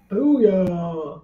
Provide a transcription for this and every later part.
Booyah!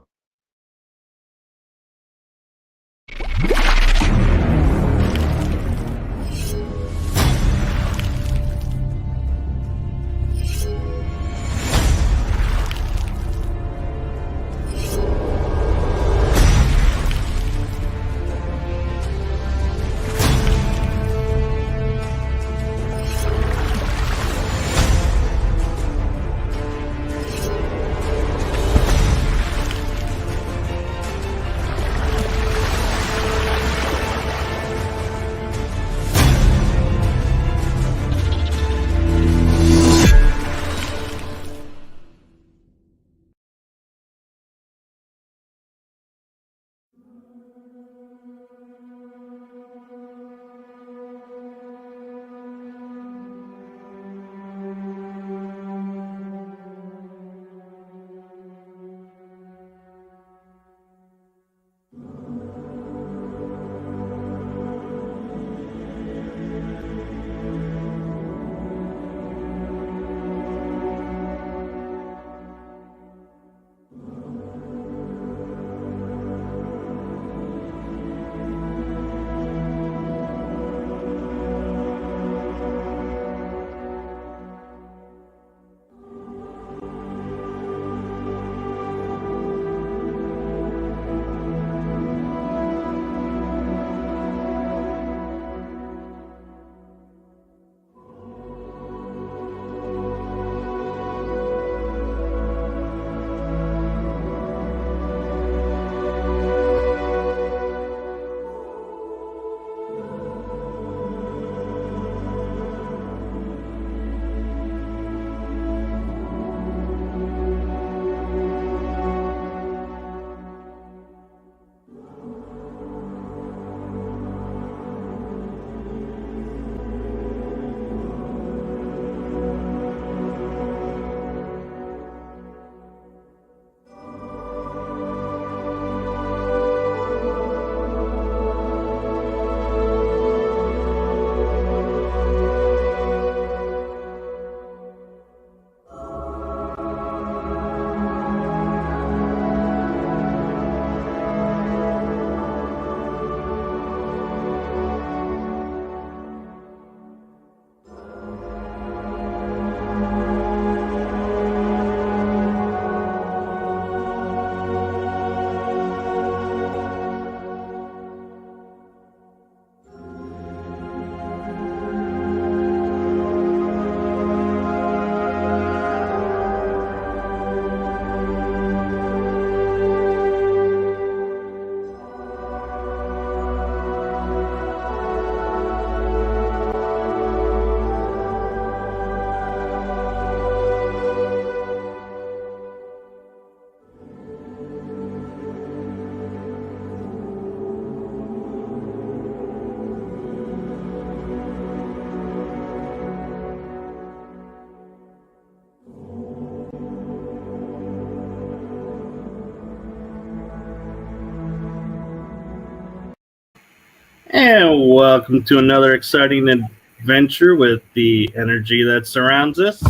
And welcome to another exciting adventure with the energy that surrounds us.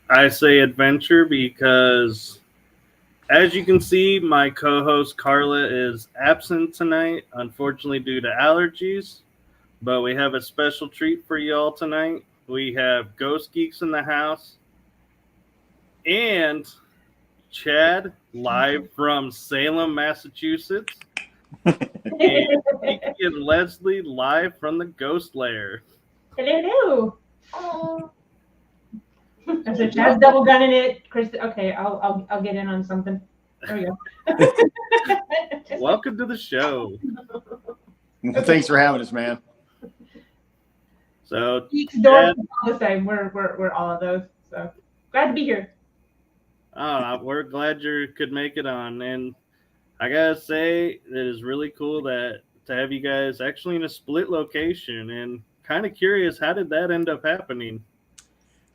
I say adventure because, as you can see, my co host Carla is absent tonight, unfortunately, due to allergies. But we have a special treat for y'all tonight. We have Ghost Geeks in the house and Chad live from Salem, Massachusetts. And Kiki and Leslie live from the Ghost Lair. Hello. Oh. So Chad's double gunning it. Chris, okay, I'll get in on something. There we go. Welcome to the show. Thanks for having us, man. So Geeks doors all the same. We're all of those. So glad to be here. We're glad you could make it on, and I gotta say it is really cool to have you guys actually in a split location. And kind of curious, how did that end up happening?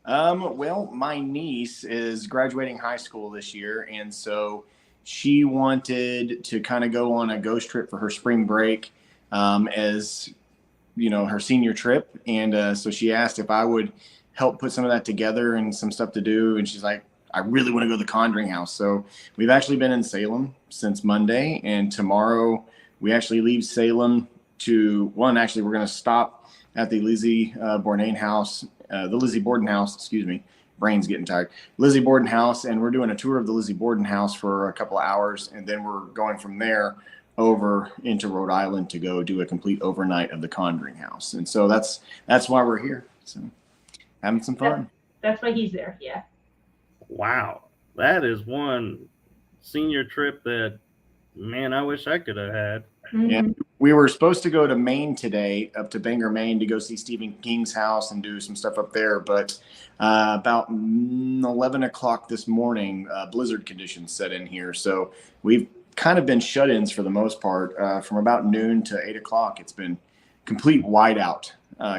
Well, my niece is graduating high school this year, and so she wanted to kind of go on a ghost trip for her spring break, as you know, her senior trip. And so she asked if I would help put some of that together and some stuff to do. And she's like, I really want to go to the Conjuring House. So we've actually been in Salem since Monday, and tomorrow we actually leave Salem to actually we're going to stop at the Lizzie Borden house, excuse me. Brain's getting tired. Lizzie Borden house, and we're doing a tour of the Lizzie Borden house for a couple of hours, and then we're going from there over into Rhode Island to go do a complete overnight of the Conjuring House. And so that's why we're here. So having some fun. That's why he's there. Yeah. Wow. That is one senior trip that, man, I wish I could have had. Mm-hmm. Yeah. We were supposed to go to Maine today, up to Bangor, Maine, to go see Stephen King's house and do some stuff up there. But about 11 o'clock this morning, blizzard conditions set in here. So we've kind of been shut-ins for the most part. From about noon to 8 o'clock, it's been complete whiteout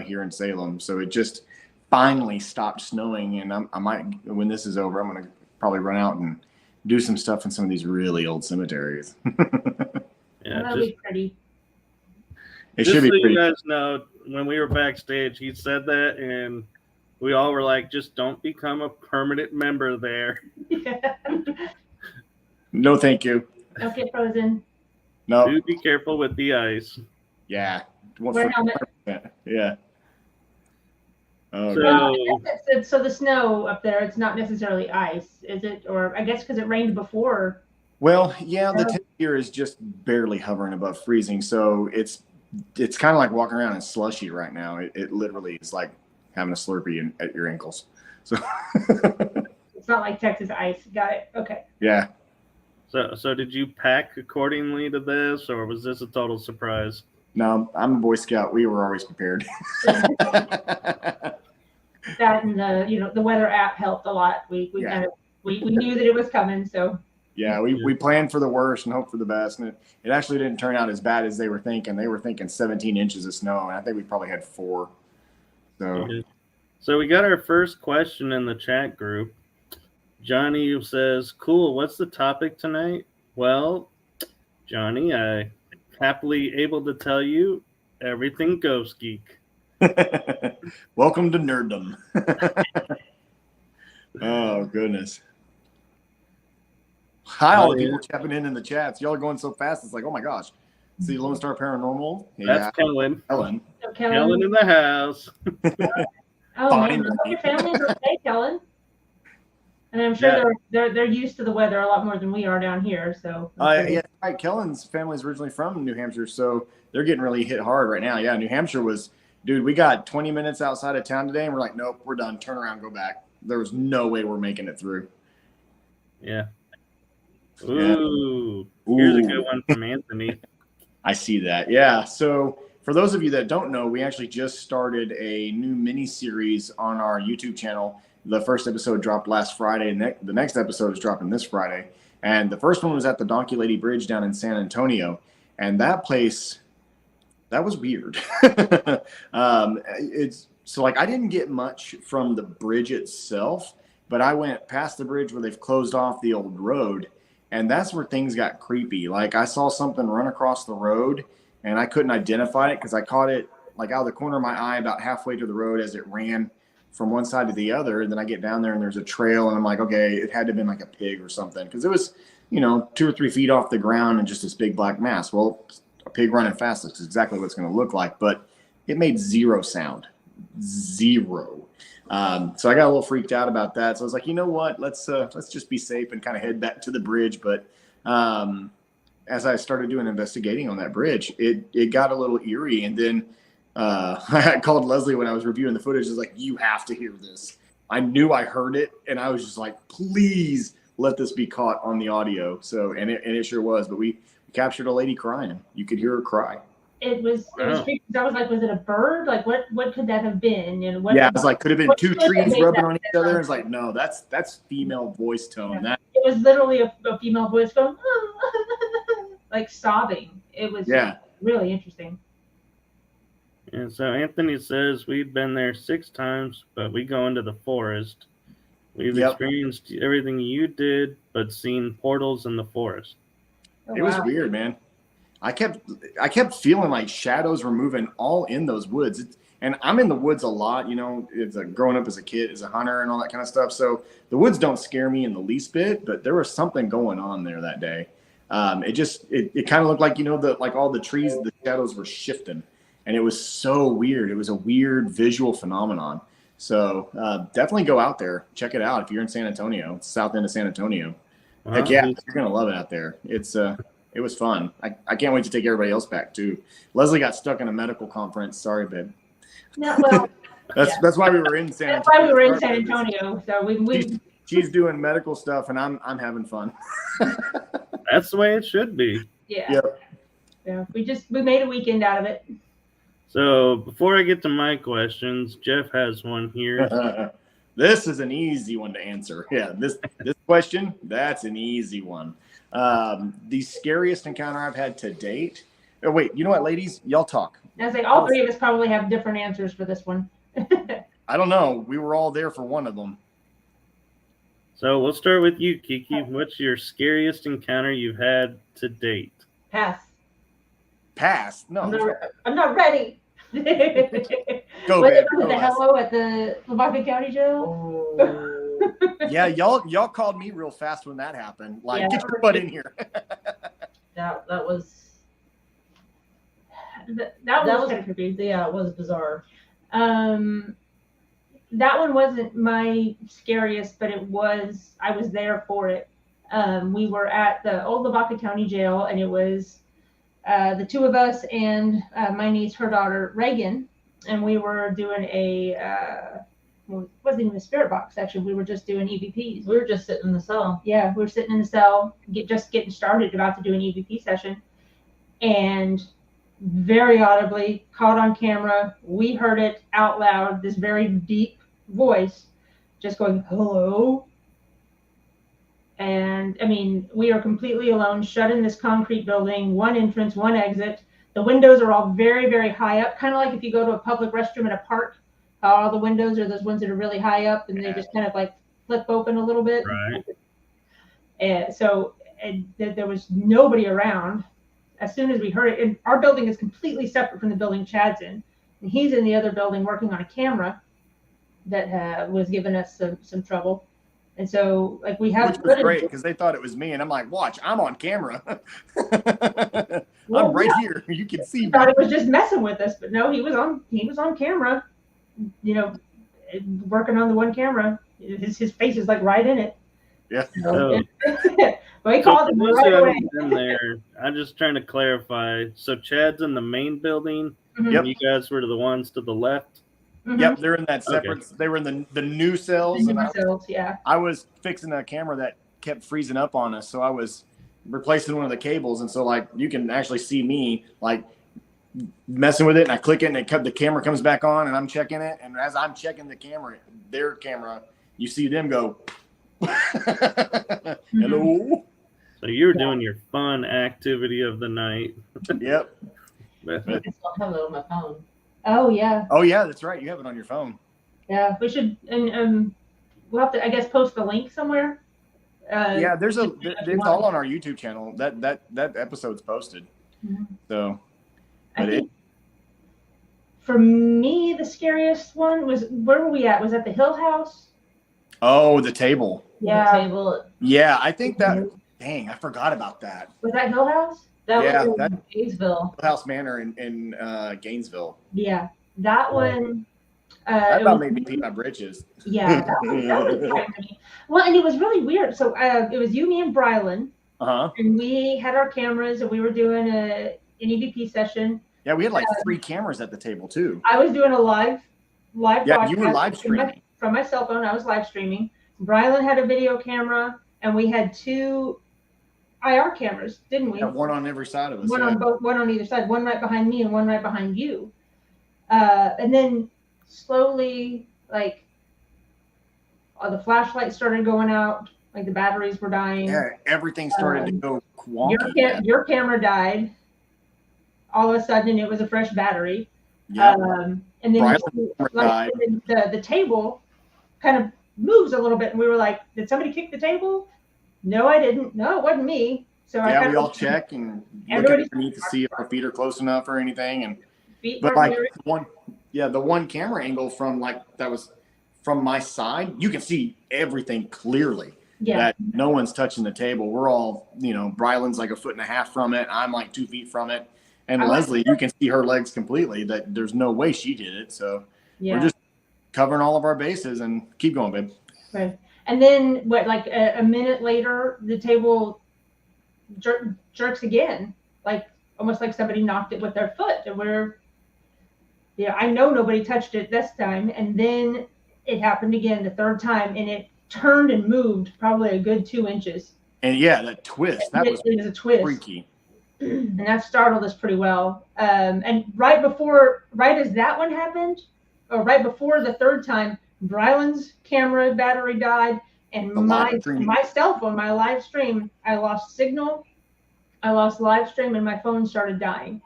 here in Salem. So it just finally stopped snowing. And I might, when this is over, I'm going to probably run out and do some stuff in some of these really old cemeteries. Yeah, That'll be pretty. It just should be so pretty. you guys know, when we were backstage, he said that, and we all were like, just don't become a permanent member there. No, thank you. Don't get frozen. No. Do be careful with the ice. Yeah. Wear a helmet. Yeah. Oh, So- Well, so the snow up there, it's not necessarily ice, is it? Or I guess because it rained before. well, yeah, the temperature is just barely hovering above freezing. So it's kind of like walking around in slushy right now. It literally is like having a Slurpee at your ankles. So It's not like Texas ice. Got it. Okay. yeah. So did you pack accordingly to this, or was this a total surprise? No, I'm a Boy Scout. We were always prepared. That and the weather app helped a lot. We Yeah. we knew that it was coming, so Yeah, we planned for the worst and hoped for the best. And it actually didn't turn out as bad as they were thinking. They were thinking 17 inches of snow, and I think we probably had 4. So we got our first question in the chat group. Johnny says, cool, what's the topic tonight? Well, Johnny, I happily able to tell you everything Ghost Geek. Welcome to nerddom. Oh, goodness. Hi, all the people tapping in the chats. Y'all are going so fast. It's like, oh my gosh. See Lone Star Paranormal. That's Kellen. Helen. So Kellen in the house. Oh man, I hope your family's okay, Kellen. And I'm sure they're used to the weather a lot more than we are down here. So Yeah, right. Kellen's family's originally from New Hampshire, so they're getting really hit hard right now. Yeah, New Hampshire was, dude, we got 20 minutes outside of town today, and we're like, nope, we're done. Turn around, go back. There was no way we're making it through. Yeah. Ooh. Here's a good one from Anthony. I see that. Yeah. So for those of you that don't know, we actually just started a new mini series on our YouTube channel. The first episode dropped last Friday, and the next episode is dropping this Friday. And the first one was at the Donkey Lady Bridge down in San Antonio. And that place, that was weird. It's so like I didn't get much from the bridge itself, but I went past the bridge where they've closed off the old road. And that's where things got creepy. Like I saw something run across the road, and I couldn't identify it because I caught it like out of the corner of my eye about halfway to the road as it ran from one side to the other. And then I get down there and there's a trail, and I'm like, okay, it had to have been like a pig or something, because it was, 2 or 3 feet off the ground and just this big black mass. Well, a pig running fast is exactly what it's going to look like, but it made zero sound. Zero. So I got a little freaked out about that. So I was like, you know what? Let's just be safe and kind of head back to the bridge. But as I started doing investigating on that bridge, it got a little eerie. And then I called Leslie when I was reviewing the footage. I was like, you have to hear this. I knew I heard it, and I was just like, please let this be caught on the audio. So and it sure was. But we captured a lady crying. You could hear her cry. It was creepy. I was like, was it a bird? Like what could that have been? And what? Yeah, it was like could have been what 2 could have trees made rubbing that on each other. And it's like, no, that's female voice tone. Yeah. It was literally a female voice going like sobbing. It was really interesting. And so Anthony says we've been there 6 times, but we go into the forest. We've experienced everything you did, but seen portals in the forest. Oh, it was weird, man. I kept feeling like shadows were moving all in those woods. And And I'm in the woods a lot, you know, it's growing up as a kid, as a hunter and all that kind of stuff. So the woods don't scare me in the least bit, but there was something going on there that day. It kind of looked like, you know, like all the trees, the shadows were shifting, and it was so weird. It was a weird visual phenomenon. So definitely go out there, check it out. If you're in San Antonio, it's south end of San Antonio. Heck yeah, you're going to love it out there. It was fun. I can't wait to take everybody else back too. Leslie got stuck in a medical conference. Sorry, babe. No, well, that's why we were in San Antonio. That's why we were in San Antonio. So she's doing medical stuff, and I'm having fun. That's the way it should be. Yeah. Yep. Yeah. We made a weekend out of it. So before I get to my questions, Jeff has one here. This is an easy one to answer. Yeah, this question, that's an easy one. The scariest encounter I've had to date. Oh, wait, you know what, ladies? Y'all talk. I was like, all three of us probably have different answers for this one. I don't know. We were all there for one of them. So we'll start with you, Kiki. What's your scariest encounter you've had to date? Pass. Pass? No. I'm not ready. Go, babe. Go, the hello at the Lavaca County Jail. Oh. Yeah, y'all called me real fast when that happened. Like, yeah, get your butt in here. that was kind of creepy. Yeah, it was bizarre. That one wasn't my scariest, but I was there for it. We were at the old Lavaca County Jail, and it was the two of us and my niece, her daughter, Reagan, and we were doing it wasn't even a spirit box, actually. We were just doing EVPs. We were just sitting in the cell. Yeah, we were sitting in the cell, just getting started, about to do an EVP session. And very audibly, caught on camera, we heard it out loud, this very deep voice just going, hello. And I mean, we are completely alone, shut in this concrete building, one entrance, one exit. The windows are all very, very high up, kind of like if you go to a public restroom at a park, all the windows are those ones that are really high up, and they just kind of like flip open a little bit. Right. And so there was nobody around. As soon as we heard it, and our building is completely separate from the building Chad's in, and he's in the other building working on a camera that was giving us some trouble. And so, like, we have, which was great because they thought it was me, and I'm like, watch, I'm on camera. I'm right here. You can see me. Thought it was just messing with us, but no, he was on camera, you know, working on the one camera. His face is like right in it. Yeah. So, well, he called him right away. In there, I'm just trying to clarify. So Chad's in the main building. Mm-hmm. Yep. You guys were the ones to the left. Mm-hmm. Yep, they're in that separate. Okay. They were in the new cells. Yeah. I was fixing a camera that kept freezing up on us, so I was replacing one of the cables, and so like you can actually see me like messing with it, and I click it, and the camera comes back on, and I'm checking it, and as I'm checking their camera, you see them go, hello. So you were doing your fun activity of the night. Yep. I still have it on my phone. Oh yeah. Oh yeah, that's right. You have it on your phone. Yeah, we should, and we'll have to, I guess, post the link somewhere. Yeah, it's all on our YouTube channel. That episode's posted. Mm-hmm. So, for me, the scariest one was, where were we at? Was that the Hill House? Oh, the table. Yeah. The table. Yeah, I think that. Dang, I forgot about that. Was that Hill House? That was in Gainesville. House Manor in Gainesville. Yeah, that one. That about made me pee my britches. Yeah, that was well, and it was really weird. So it was you, me, and Brylan. And we had our cameras, and we were doing an EVP session. Yeah, we had like 3 cameras at the table too. I was doing a live yeah, broadcast. You were live streaming from my cell phone. I was live streaming. Brylan had a video camera, and we had 2 IR cameras, didn't we? Yeah, one on every side of us. One on either side. One right behind me and one right behind you. And then slowly, like, the flashlights started going out. Like the batteries were dying. Yeah, everything started to go wonky. Your camera died. All of a sudden, it was a fresh battery. Yep. And then the table kind of moves a little bit, and we were like, "Did somebody kick the table?" No, I didn't. No, it wasn't me. So we all check and look underneath to see if our feet are close enough or anything. And feet but like one Yeah, the one camera angle from that was from my side, you can see everything clearly. Yeah. That no one's touching the table. We're all, Brylan's like 1.5 feet from it. I'm like 2 feet from it. And Leslie, you can see her legs completely. That there's no way she did it. So we're just covering all of our bases and keep going, babe. Right. And then like a minute later, the table jerks again, like almost like somebody knocked it with their foot. And I know nobody touched it this time. And then it happened again the third time, and it turned and moved probably a good 2 inches. And yeah, that twist, that was a twist. freaky. And that startled us pretty well. And right as that one happened, or right before the third time, Brylan's camera battery died, and my cell phone, my live stream, I lost signal, I lost live stream, and my phone started dying.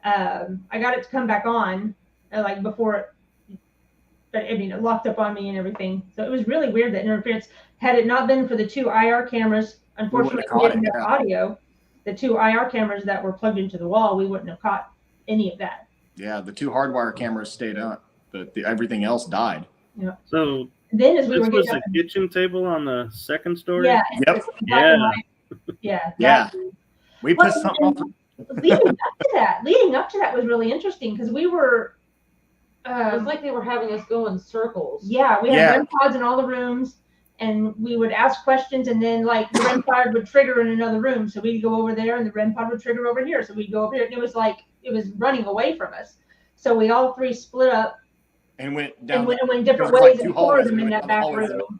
I got it to come back on, like before it, but I mean, it locked up on me and everything. So it was really weird, that interference. Had it not been for the 2 IR cameras, unfortunately, we didn't have audio. The 2 IR cameras that were plugged into the wall, we wouldn't have caught any of that. Yeah, the 2 hardwire cameras stayed up, but everything else died. Yeah. So then as we were was the kitchen table on the second story? Yeah. Yep. Yeah. We put something off. Leading up to that was really interesting, because we were it was like they were having us go in circles. Yeah, we had REM pods in all the rooms, and we would ask questions, and then like the REM pod would trigger in another room, so we'd go over there, and the REM pod would trigger over here, so we'd go over here. And it was like it was running away from us. So we all 3 split up and went down. And went different ways, and 4 of them in that back room.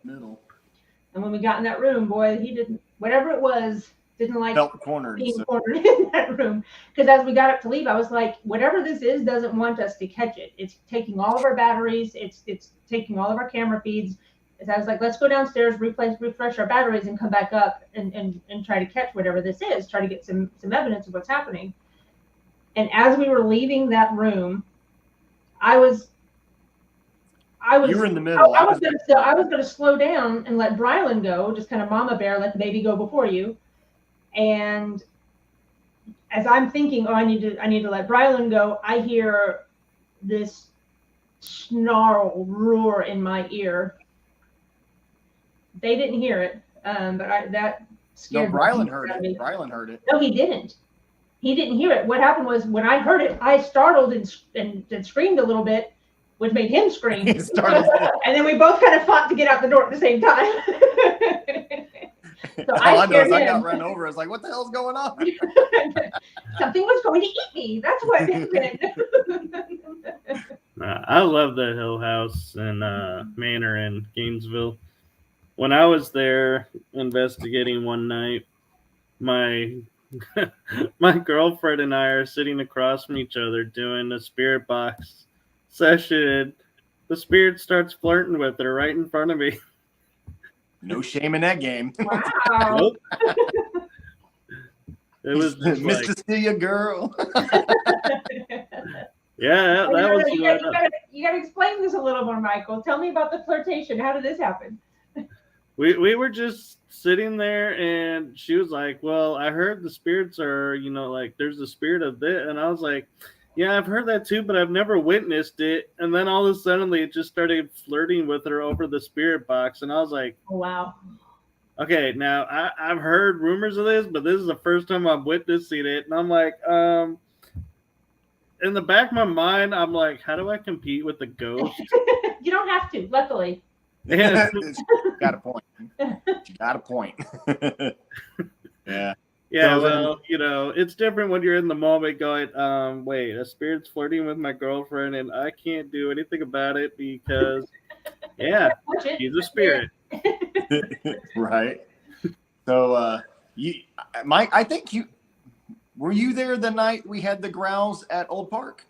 And when we got in that room, boy, he didn't, whatever it was, didn't like felt cornered, being cornered in that room. Because as we got up to leave, I was like, whatever this is doesn't want us to catch it. It's taking all of our batteries. It's taking all of our camera feeds. And I was like, let's go downstairs, refresh our batteries, and come back up and try to catch whatever this is, try to get some evidence of what's happening. And as we were leaving that room, I was. You were in the middle. I was going to slow down and let Brylan go, just kind of mama bear, let the baby go before you. And as I'm thinking, I need to let Brylan go, I hear this snarl roar in my ear. They didn't hear it, but that scared me. No, Brylan heard it. Brylan heard it. No, he didn't. He didn't hear it. What happened was, when I heard it, I startled and screamed a little bit, which made him scream. And then we both kind of fought to get out the door at the same time. So I got run over. I was like, what the hell's going on? Something was going to eat me. That's what happened. I love the Hill House and Manor in Gainesville. When I was there investigating one night, my girlfriend and I are sitting across from each other doing a spirit box session. The spirit starts flirting with her right in front of me. No shame in that game. Wow. Nope. It was just Mr. like, Celia girl. Yeah, that was. You got to explain this a little more, Michael. Tell me about the flirtation. How did this happen? We were just sitting there, and she was like, well, I heard the spirits are, like there's the spirit of this. And I was like, yeah, I've heard that too, but I've never witnessed it. And then all of a sudden it just started flirting with her over the spirit box. And I was like, oh, wow. Okay, now I've heard rumors of this, but this is the first time I'm witnessing it. And I'm like, in the back of my mind, I'm like, how do I compete with the ghost? You don't have to, luckily. Yeah. Got a point. She got a point. Yeah. Yeah, well, it's different when you're in the moment going, wait, a spirit's flirting with my girlfriend and I can't do anything about it because, yeah, she's a spirit. Right. So, Mike, I think were you there the night we had the growls at Old Park?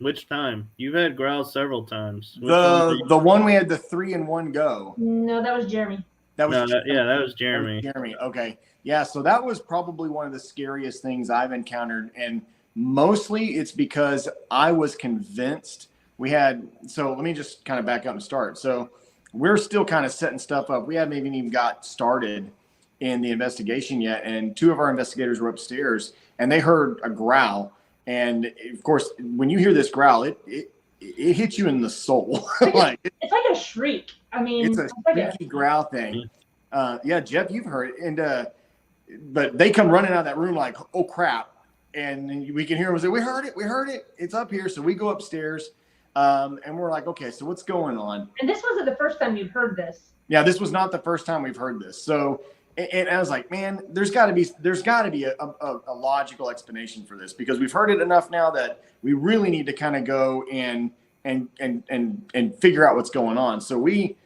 Which time? You've had growls several times. The one we had the 3-in-1 go. No, that was Jeremy. That was Jeremy. Okay. Yeah. So that was probably one of the scariest things I've encountered. And mostly it's because I was convinced so let me just kind of back up and start. So we're still kind of setting stuff up. We haven't even got started in the investigation yet. And 2 of our investigators were upstairs and they heard a growl. And of course, when you hear this growl, it hits you in the soul. Like it's like a shriek. I mean, it's a like squeaky growl thing. Yeah, Jeff, you've heard it. And but they come running out of that room like, oh crap. And we can hear them say, we heard it. It's up here. So we go upstairs. And we're like, okay, so what's going on? And this wasn't the first time you've heard this. Yeah, this was not the first time we've heard this. So, and I was like, man, there's got to be a logical explanation for this, because we've heard it enough now that we really need to kind of go and figure out what's going on. So we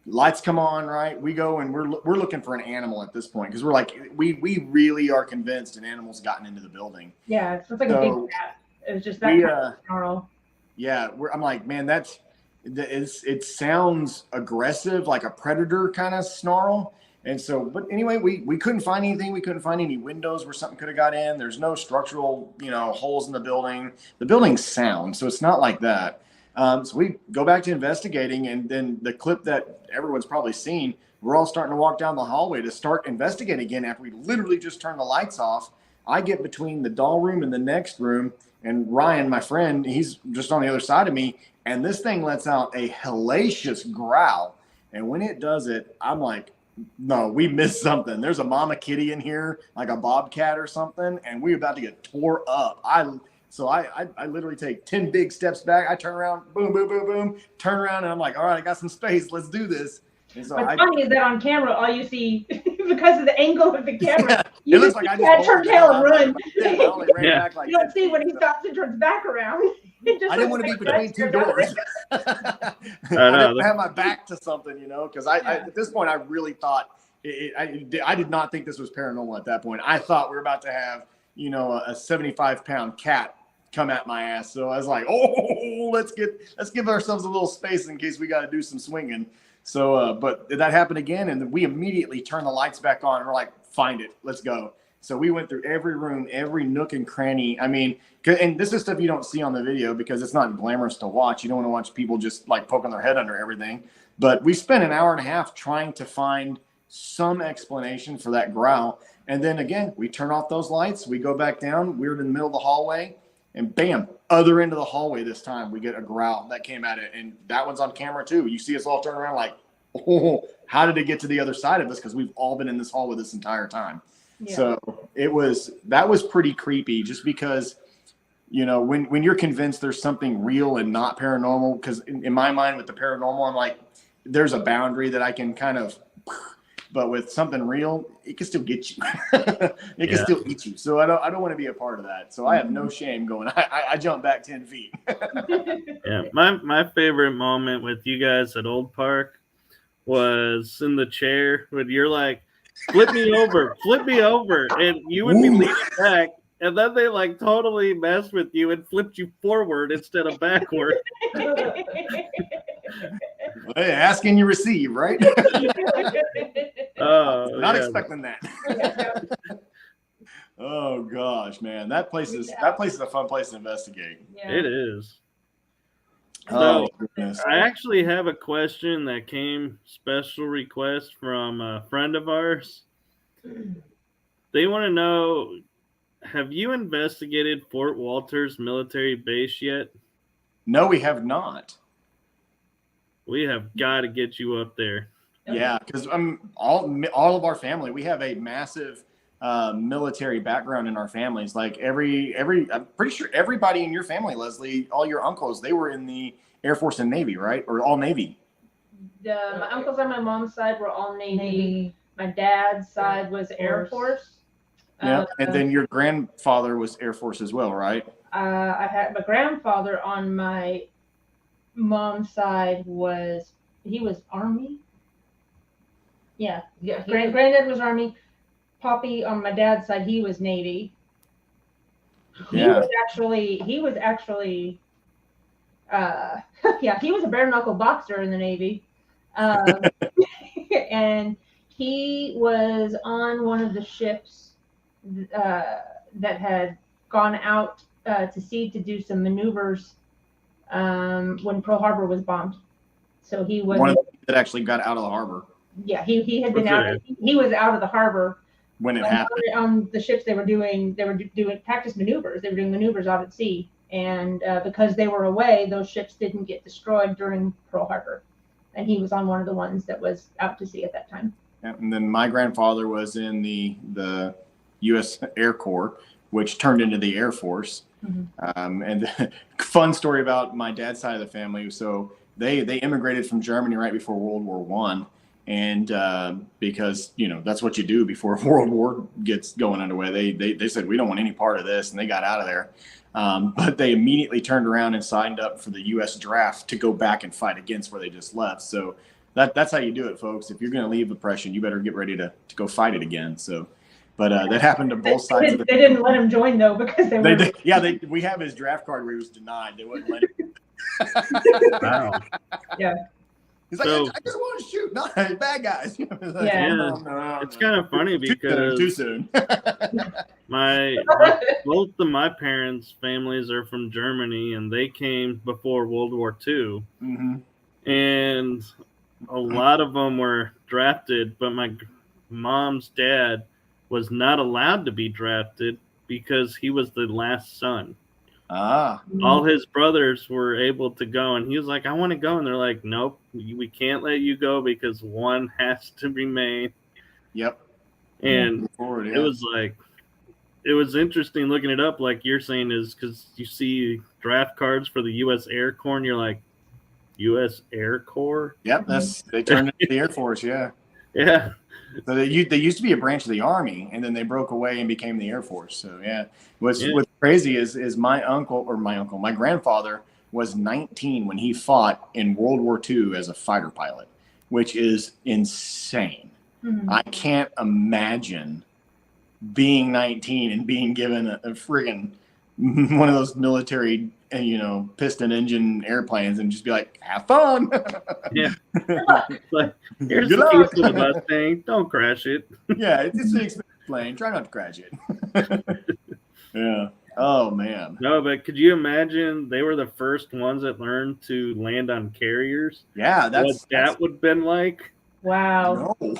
lights come on, right? We go and we're looking for an animal at this point, because we're like, we really are convinced an animal's gotten into the building. Yeah, it's like a big cat. It was just that kind of snarl. Yeah, I'm like, man, it sounds aggressive, like a predator kind of snarl. And so, but anyway, we couldn't find anything. We couldn't find any windows where something could have got in. There's no structural, holes in the building. The building's sound, so it's not like that. So we go back to investigating, and then the clip that everyone's probably seen, we're all starting to walk down the hallway to start investigating again after we literally just turned the lights off. I get between the doll room and the next room, and Ryan, my friend, he's just on the other side of me, and this thing lets out a hellacious growl. And when it does it, I'm like, no, we missed something. There's a mama kitty in here, like a bobcat or something, and we're about to get tore up. So I literally take 10 big steps back. I turn around, boom, boom, boom, boom, turn around, and I'm like, all right, I got some space. Let's do this. And so what's funny is that on camera, all you see, because of the angle of the camera, you it looks like I just turn tail and run. I only ran back like you don't see when he stops and turns back around. I didn't want to be between two doors. I didn't have my back to something, because I at this point I really thought I did not think this was paranormal at that point. I thought we were about to have a 75-pound cat come at my ass. So I was like, oh, let's give ourselves a little space in case we got to do some swinging. So, but that happened again, and we immediately turned the lights back on, and we're like, find it, let's go. So we went through every room, every nook and cranny. I mean, and this is stuff you don't see on the video because it's not glamorous to watch. You don't want to watch people just like poking their head under everything. But we spent an hour and a half trying to find some explanation for that growl. And then again, we turn off those lights. We go back down. We're in the middle of the hallway. And bam, other end of the hallway this time, we get a growl that came at it. And that one's on camera too. You see us all turn around like, oh, how did it get to the other side of us? Because we've all been in this hallway this entire time. Yeah. So that was pretty creepy, just because, when you're convinced there's something real and not paranormal, because in my mind with the paranormal, I'm like, there's a boundary that I can kind of, but with something real, it can still get you. It can still eat you. So I don't want to be a part of that. So I have no shame going. I jump back 10 feet. Yeah, my favorite moment with you guys at Old Park was in the chair when you're like, flip me over, and you would be leaning back, and then they like totally messed with you and flipped you forward instead of backward. Hey, ask and you receive, right? Not expecting that. Oh gosh, man, that place is a fun place to investigate. Yeah. It is. Oh, so, I actually have a question that came special request from a friend of ours. They want to know, have you investigated Fort Walters military base yet? No, we have not. We have got to get you up there. Yeah, because all of our family, we have a massive military background in our families. Like I'm pretty sure everybody in your family, Leslie, all your uncles, they were in the Air Force and Navy, right? Or all Navy? My uncles on my mom's side were all Navy. My dad's side was Air Force. Yeah, and then your grandfather was Air Force as well, right? I had my grandfather on my mom's side was Army. Yeah. Granddad was Army. Poppy on my dad's side, he was Navy. He was actually he was a bare knuckle boxer in the Navy. And he was on one of the ships that had gone out to sea to do some maneuvers when Pearl Harbor was bombed. So he was one of the that actually got out of the harbor. Yeah, he had been out. He was out of the harbor when it happened. On the ships they were doing practice maneuvers. They were doing maneuvers out at sea, and because they were away, those ships didn't get destroyed during Pearl Harbor, and he was on one of the ones that was out to sea at that time. And then my grandfather was in the U.S. Air Corps, which turned into the Air Force. Mm-hmm. And fun story about my dad's side of the family. So they immigrated from Germany right before World War One. And because, that's what you do before World War gets going underway. They said, we don't want any part of this. And they got out of there. But they immediately turned around and signed up for the U.S. draft to go back and fight against where they just left. So that's how you do it, folks. If you're going to leave oppression, you better get ready to go fight it again. So, but that happened to both sides of the They didn't let him join, though, because they were. We have his draft card where he was denied. They wouldn't let him. Wow. Yeah. He's like, I just want to shoot. No, bad guys. It's kind of funny because too soon. Both of my parents' families are from Germany, and they came before World War II. Mm-hmm. And a lot of them were drafted, but my mom's dad was not allowed to be drafted because he was the last son. All his brothers were able to go, and he was like, I want to go. And they're like, nope, we can't let you go because one has to remain. Yep. And it was interesting looking it up, like you're saying, is because you see draft cards for the U.S. Air Corps, and you're like, U.S. Air Corps? Yep, they turned into the Air Force, yeah. Yeah. So they used to be a branch of the Army, and then they broke away and became the Air Force. So yeah, what's crazy is my grandfather was 19 when he fought in World War II as a fighter pilot, which is insane. Mm-hmm. I can't imagine being 19 and being given a friggin' one of those military, piston engine airplanes and just be like, have fun. Yeah. Like, here's the keys to the Mustang. Don't crash it. Yeah, it's an expensive plane. Try not to crash it. Yeah. Oh, man. No, but could you imagine they were the first ones that learned to land on carriers? Yeah, what that would have been like? Wow. No,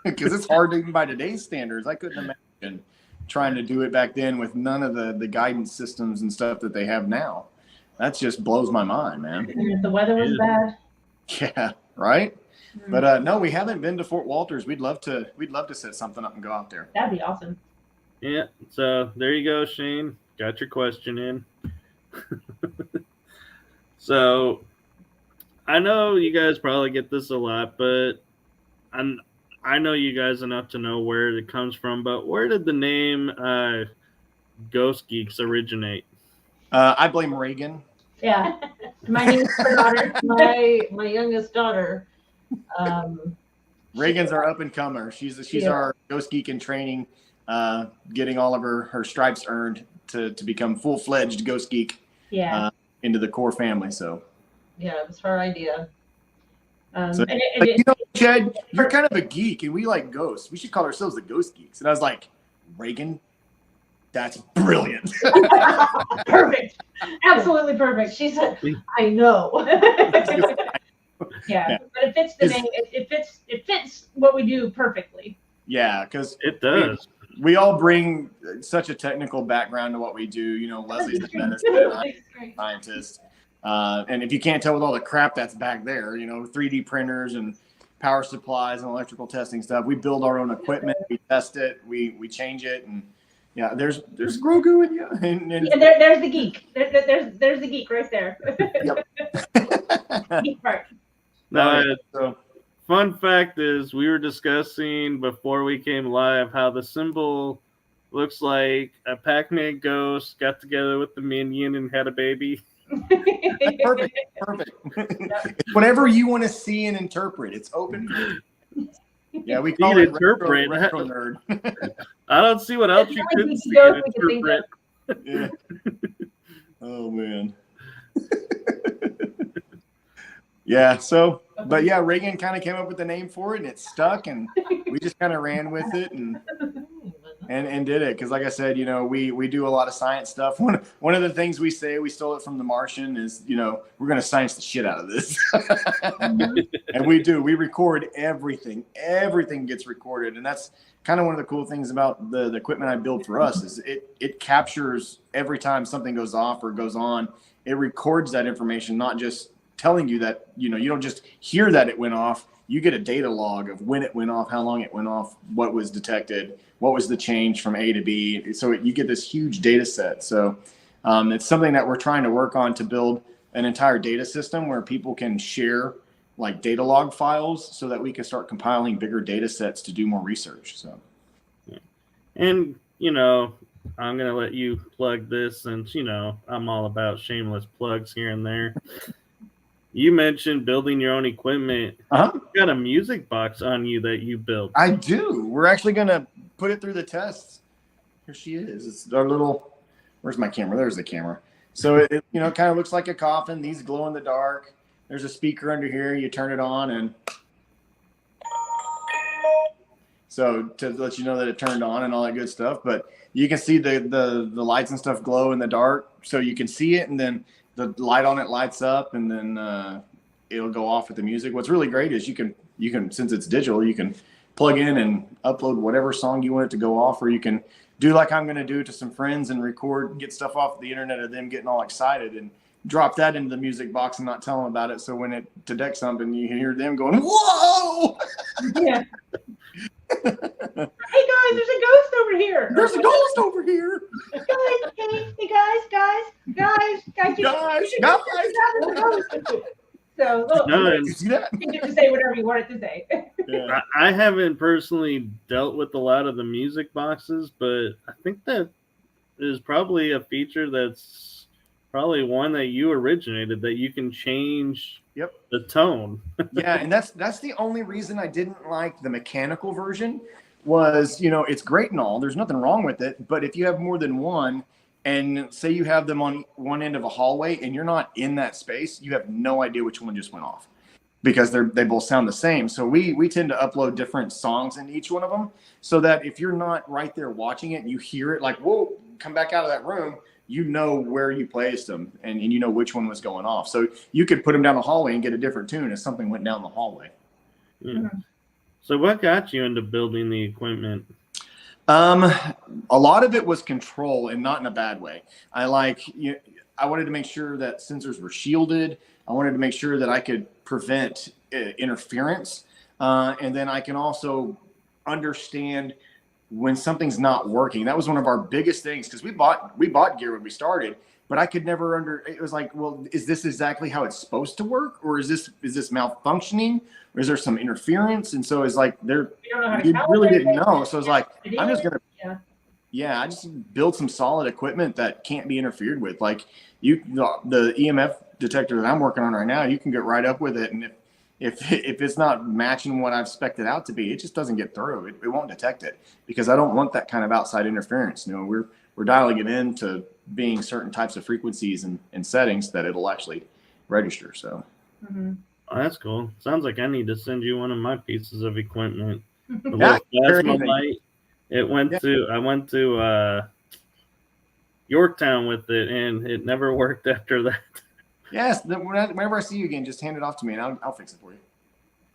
because it's hard even by today's standards. I couldn't imagine trying to do it back then with none of the guidance systems and stuff that they have now. That just blows my mind, man. And if the weather was bad. Yeah, right. Mm-hmm. But no, we haven't been to Fort Walters. We'd love to set something up and go out there. That'd be awesome. Yeah. So there you go, Shane. Got your question in. So I know you guys probably get this a lot, but I know you guys enough to know where it comes from, but where did the name Ghost Geeks originate? I blame Reagan. Yeah. My daughter. My youngest daughter. Reagan's our up-and-comer. She's our Ghost Geek in training, getting all of her stripes earned to become full-fledged Ghost Geek into the core family. So yeah, it was her idea. Chad, you're kind of a geek, and we like ghosts. We should call ourselves the Ghost Geeks. And I was like, Reagan, that's brilliant. Perfect. Absolutely perfect. She said, I know. Yeah, but it fits the name. It fits what we do perfectly. Yeah, because it does. We all bring such a technical background to what we do. Leslie's a medicine, I'm a scientist. And if you can't tell with all the crap that's back there, 3D printers and power supplies and electrical testing stuff, we build our own equipment, we test it, we change it, and yeah, there's Grogu in you. And there's the geek. There's the geek right there. Yep. Geek part. Now, fun fact is, we were discussing before we came live how the symbol looks like a Pac-Man ghost got together with the minion and had a baby. Perfect. It's whatever you want to see and interpret. It's open. Yeah, we call it retro nerd. I don't see what else you could see and interpret. Yeah. Oh man. Yeah. So, but yeah, Reagan kind of came up with the name for it, and it stuck, and we just kind of ran with it. And and did it. Because like I said, we do a lot of science stuff. One of the things we say, we stole it from The Martian, is, we're going to science the shit out of this. And we do. We record everything. Everything gets recorded. And that's kind of one of the cool things about the equipment I build for us, is it captures every time something goes off or goes on. It records that information, not just telling you that, you don't just hear that it went off. You get a data log of when it went off, how long it went off, what was detected, what was the change from A to B. So you get this huge data set. So it's something that we're trying to work on, to build an entire data system where people can share like data log files, so that we can start compiling bigger data sets to do more research. So, and I'm gonna let you plug this, since I'm all about shameless plugs here and there. You mentioned building your own equipment. You got a music box on you that you built. I do. We're actually gonna put it through the tests. Here she is. It's our little. Where's my camera? There's the camera. So it kind of looks like a coffin. These glow in the dark. There's a speaker under here. You turn it on, and so to let you know that it turned on and all that good stuff. But you can see the lights and stuff glow in the dark, so you can see it, and then the light on it lights up, and then it'll go off with the music. What's really great is you can, since it's digital, you can plug in and upload whatever song you want it to go off, or you can do like I'm going to do to some friends and record, get stuff off the internet of them getting all excited, and drop that into the music box and not tell them about it. So when it detects something, you hear them going, "Whoa!" Yeah. Hey guys, there's a ghost over here. There's a ghost over here. Guys, hey guys. So You see that? you get to say whatever you wanted to say. Yeah. I haven't personally dealt with a lot of the music boxes, but I think that is probably a feature that's probably one that you originated, that you can change the tone. Yeah, and that's the only reason I didn't like the mechanical version. Was, it's great and all, there's nothing wrong with it, but if you have more than one, and say you have them on one end of a hallway and you're not in that space, you have no idea which one just went off, because they both sound the same. So we tend to upload different songs in each one of them, so that if you're not right there watching it and you hear it, like, whoa, come back out of that room, where you placed them, and you know which one was going off. So you could put them down the hallway and get a different tune if something went down the hallway. Yeah. Mm-hmm. So what got you into building the equipment? A lot of it was control, and not in a bad way. I wanted to make sure that sensors were shielded. I wanted to make sure that I could prevent interference. And then I can also understand when something's not working. That was one of our biggest things, because we bought gear when we started, but I could never it was like, well, is this exactly how it's supposed to work, or is this malfunctioning, or is there some interference? And so it's like we really didn't know. So it's like, I'm just gonna I just build some solid equipment that can't be interfered with. Like the EMF detector that I'm working on right now, you can get right up with it, and if it's not matching what I've spec'd it out to be, it just doesn't get through. It won't detect it, because I don't want that kind of outside interference. We're dialing it in to being certain types of frequencies and settings that it'll actually register. So Oh, that's cool. Sounds like I need to send you one of my pieces of equipment. Yeah, Plasma light. I went to Yorktown with it, and it never worked after that. Yes, whenever I see you again, just hand it off to me, and I'll fix it for you.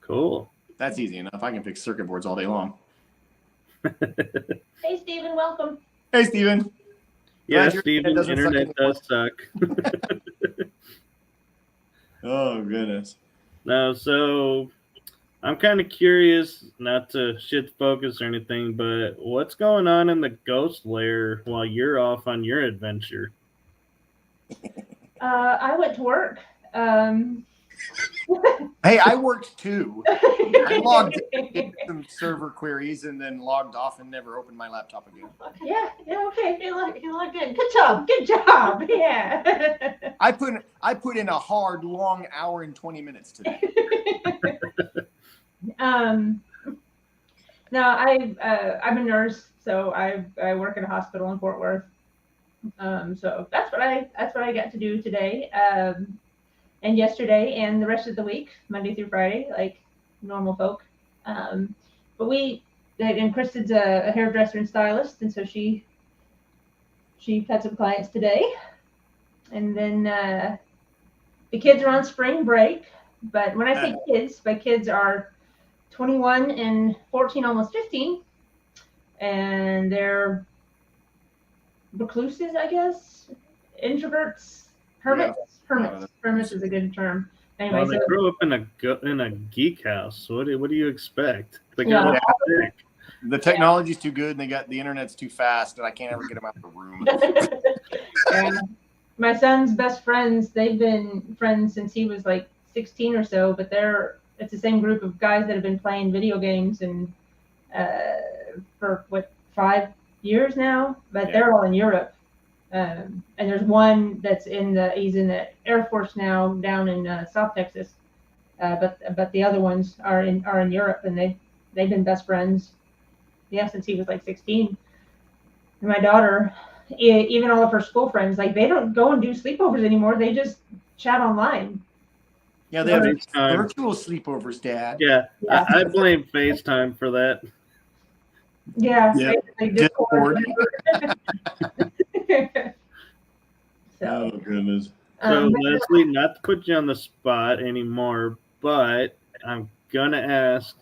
Cool. That's easy enough. I can fix circuit boards all day long. Hey, Steven, welcome. Hey, Steven. Yeah, Steven, internet does suck. Oh, goodness. No, so I'm kind of curious, not to shift focus or anything, but what's going on in the ghost lair while you're off on your adventure? I went to work. Hey, I worked too. I logged in some server queries and then logged off and never opened my laptop again. Yeah, okay. You look good. Good job. Yeah. I put in a hard, long hour and 20 minutes today. No, I'm a nurse, so I work in a hospital in Fort Worth. So that's what I got to do today, and yesterday, and the rest of the week, Monday through Friday, like normal folk. But and Kristen's a hairdresser and stylist, and so she had some clients today. And then the kids are on spring break. But when I say kids, my kids are 21 and 14, almost 15. And they're recluses, I guess. Introverts. Hermits. Yeah. Hermits is a good term. Anyway, Well, they grew up in a geek house. What do you expect? They Yeah. The technology's too good, and the internet's too fast, and I can't ever get them out of the room. And my son's best friends, they've been friends since he was like 16 or so, but it's the same group of guys that have been playing video games and for 5 years now, but they're all in Europe. And there's one that's he's in the Air Force now down in South Texas, but the other ones are in Europe, and they've been best friends, since he was like 16. And my daughter, even all of her school friends, like they don't go and do sleepovers anymore. They just chat online. Yeah, they have virtual sleepovers, Dad. Yeah. I blame FaceTime for that. Yeah. Discord. So, oh goodness. So Leslie, not to put you on the spot anymore, but I'm gonna ask,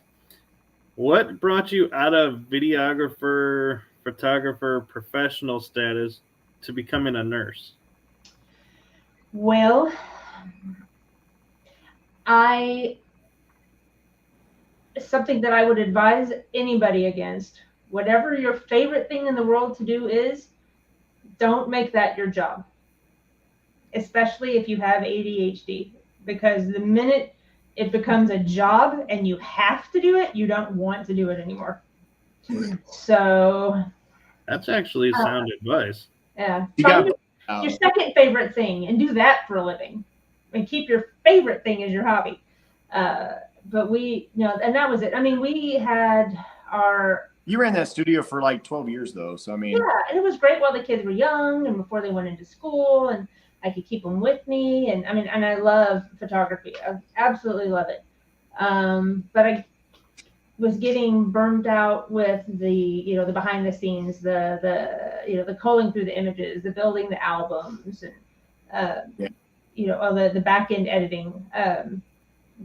what brought you out of videographer, photographer, professional status to becoming a nurse? Well, something that I would advise anybody against, whatever your favorite thing in the world to do is, don't make that your job, especially if you have ADHD, because the minute it becomes a job and you have to do it, you don't want to do it anymore. That's actually sound advice. Yeah. Your second favorite thing and do that for a living, and keep your favorite thing as your hobby. But and that was it. I mean, we had You ran that studio for like 12 years though. So, I mean. Yeah, and it was great while the kids were young and before they went into school, and I could keep them with me. And I love photography. I absolutely love it. But I was getting burned out with the behind the scenes, the culling through the images, the building the albums, and the back end editing.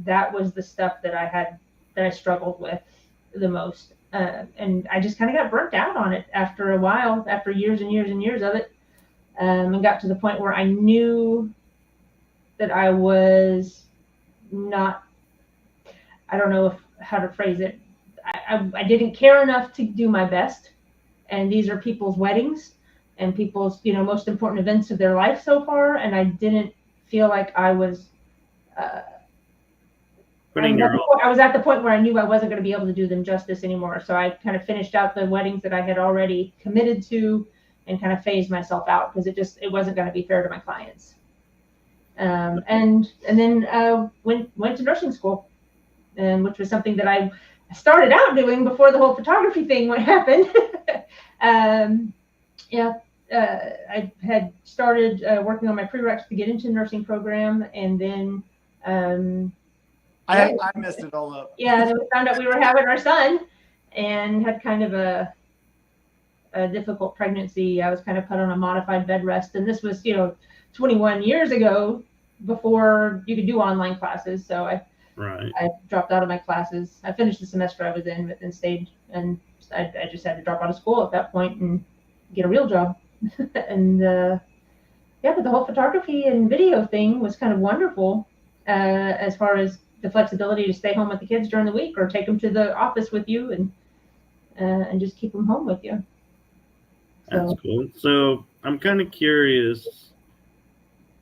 That was the stuff that I struggled with the most. And I just kind of got burnt out on it after a while, after years and years and years of it, and got to the point where I knew that I was not, I don't know how to phrase it. I didn't care enough to do my best. And these are people's weddings and people's, most important events of their life so far. And I didn't feel like I was, I was at the point where I knew I wasn't going to be able to do them justice anymore. So I kind of finished out the weddings that I had already committed to and kind of phased myself out because it wasn't going to be fair to my clients. And then went to nursing school, which was something that I started out doing before the whole photography thing happened. I had started working on my prereqs to get into the nursing program, and then I messed it all up. Yeah, then we found out we were having our son, and had kind of a difficult pregnancy. I was kind of put on a modified bed rest, and this was 21 years ago, before you could do online classes. So I dropped out of my classes. I finished the semester I was in, but then stayed, and I just had to drop out of school at that point and get a real job. And but the whole photography and video thing was kind of wonderful, as far as the flexibility to stay home with the kids during the week or take them to the office with you and just keep them home with you. That's cool. So I'm kind of curious,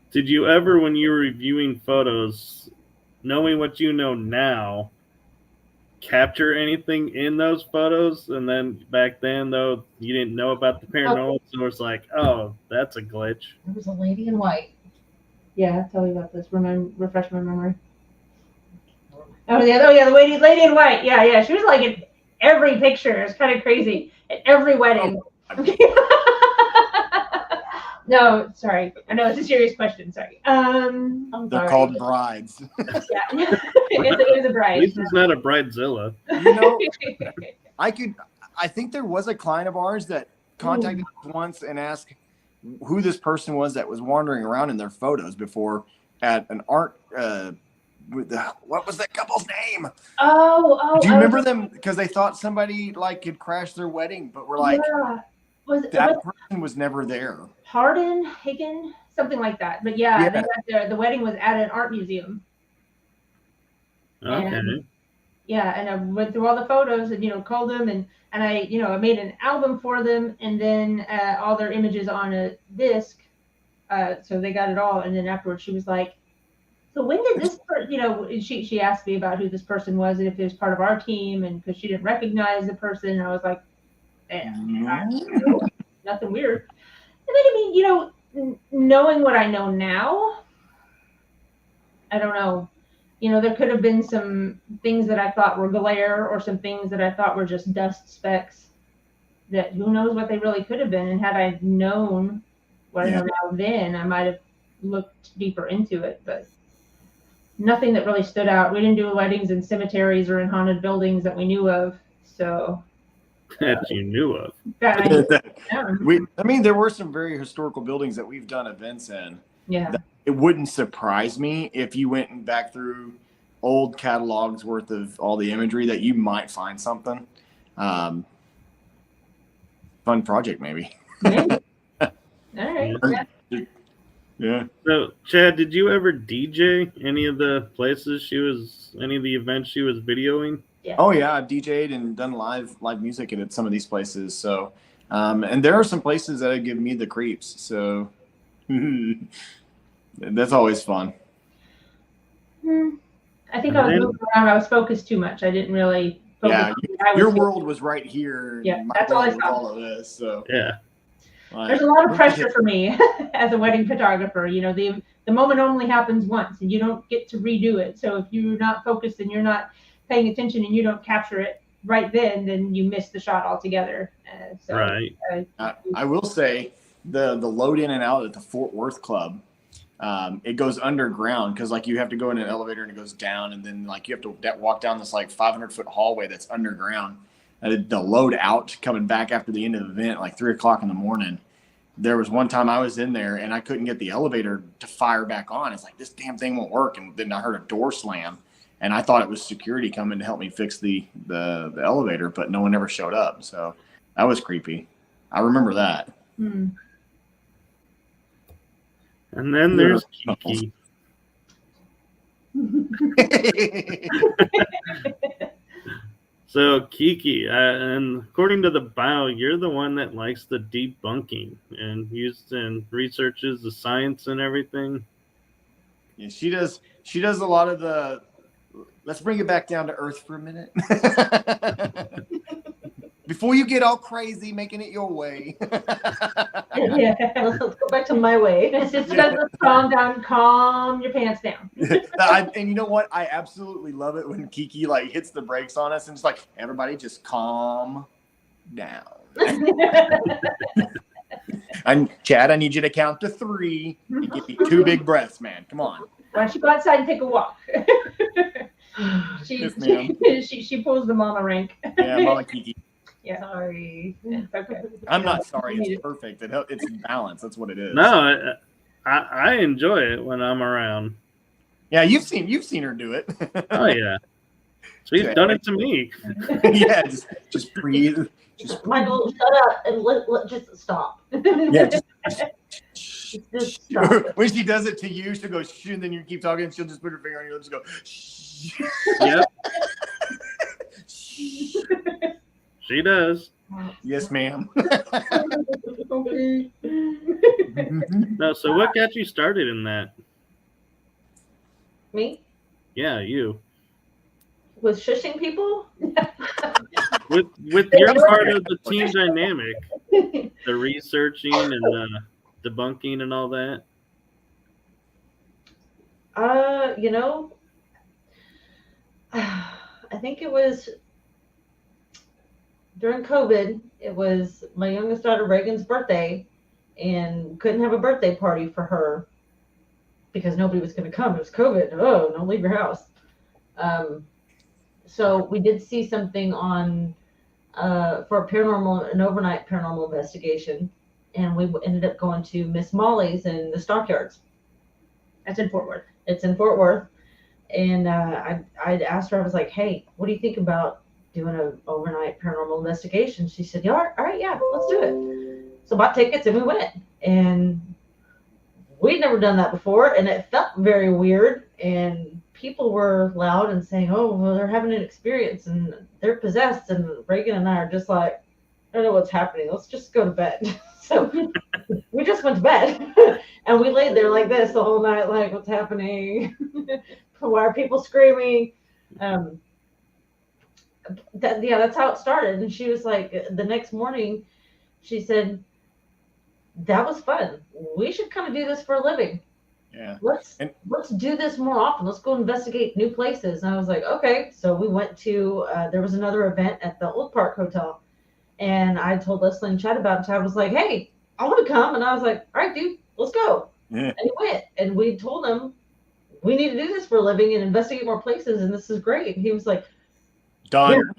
did you ever, when you were reviewing photos, knowing what you know now, capture anything in those photos? And then back then, though, you didn't know about the paranormal, so it's like, oh, that's a glitch. There was a lady in white. Yeah, tell me about this. Refresh my memory. Oh yeah, the lady in white. Yeah. She was like in every picture. It's kind of crazy. At every wedding. No, sorry. I know it's a serious question. Sorry. They're called brides. Yeah. It was a bride. At least it's not a bridezilla. I think there was a client of ours that contacted us once and asked who this person was that was wandering around in their photos before at an art. What was that couple's name? Oh. Do you remember them? Because they thought somebody like had crashed their wedding, but we're like, that person was never there. Hagen, something like that. But yeah. They got the wedding was at an art museum. Okay. And I went through all the photos and called them and I I made an album for them and then all their images on a disc, so they got it all. And then afterwards she was like, so when did this she asked me about who this person was and if it was part of our team, and because she didn't recognize the person, and I was like, nothing weird. And then knowing what I know now, I don't know. There could have been some things that I thought were glare or some things that I thought were just dust specks that who knows what they really could have been. And had I known what I know now then, I might have looked deeper into it. But nothing that really stood out. We didn't do weddings in cemeteries or in haunted buildings that we knew of. So that you knew of. There were some very historical buildings that we've done events in. Yeah. It wouldn't surprise me if you went back through old catalogs worth of all the imagery that you might find something. Fun project, maybe. Maybe. All right. Yeah. So, Chad, did you ever DJ any of the any of the events she was videoing? Yeah. Oh yeah, I've DJ'd and done live music at some of these places. So, and there are some places that have given me the creeps. So. That's always fun. I think I was moving around. I was focused too much. I didn't really focus. Yeah, your world was right here. Yeah, that's all I saw. All of this. So yeah, there's a lot of pressure for me as a wedding photographer. The moment only happens once, and you don't get to redo it. So if you're not focused and you're not paying attention and you don't capture it right then you miss the shot altogether. Right. I will say the load in and out at the Fort Worth Club. It goes underground because you have to go in an elevator and it goes down, and then you have to walk down this 500-foot hallway that's underground. And the load out coming back after the end of the event, 3:00 in the morning. There was one time I was in there and I couldn't get the elevator to fire back on. It's this damn thing won't work, and then I heard a door slam, and I thought it was security coming to help me fix the elevator, but no one ever showed up. So that was creepy. I remember that. And then there's Kiki. So Kiki, and according to the bio, you're the one that likes the debunking and researches the science and everything. Yeah, she does. She does a lot of the. Let's bring it back down to earth for a minute. Before you get all crazy making it your way. Yeah, let's go back to my way. It's just calm your pants down. And you know what? I absolutely love it when Kiki hits the brakes on us and it's everybody just calm down. And Chad, I need you to count to 3 and give me 2 big breaths, man. Come on. Why don't you go outside and take a walk? Yes, ma'am. She pulls the mama rank. Yeah, Mama Kiki. Yeah. Sorry. Okay. I'm not sorry. It's perfect. It's balance. That's what it is. No, I enjoy it when I'm around. Yeah, you've seen her do it. Oh yeah, she's done it to me. Yeah, just breathe. Michael, shut up and just stop. Yeah, just stop. When she does it to you, she'll go shh, and then you keep talking, and she'll just put her finger on your lips and go shh. Yep. She does. Yes, ma'am. Okay. No, so what got you started in that? Me? Yeah, you. With shushing people? With your part of the team dynamic, the researching and the debunking and all that. I think it was during COVID. It was my youngest daughter Reagan's birthday, and couldn't have a birthday party for her because nobody was going to come. It was COVID. Oh, don't leave your house. So we did see something on for an overnight paranormal investigation, and we ended up going to Miss Molly's in the Stockyards. That's in Fort Worth. It's in Fort Worth, and I asked her, I was like, "Hey, what do you think about doing an overnight paranormal investigation?" She said, "Yeah, all right, yeah, let's do it." So bought tickets and we went, and we'd never done that before, and it felt very weird. And people were loud and saying, "Oh, well, they're having an experience and they're possessed." And Reagan and I are just like, "I don't know what's happening. Let's just go to bed." So we just went to bed, and we laid there like this the whole night, like, "What's happening? Why are people screaming?" That's how it started. And she was like, the next morning, she said, "That was fun. We should kind of do this for a living. Yeah. Let's do this more often. Let's go investigate new places." And I was like, "Okay." So we went to there was another event at the Old Park Hotel, and I told Leslie and Chad about it. Chad was like, "Hey, I want to come," and I was like, "All right, dude, let's go." Yeah. And we went, and we told him we need to do this for a living and investigate more places, and this is great. And he was like, Done.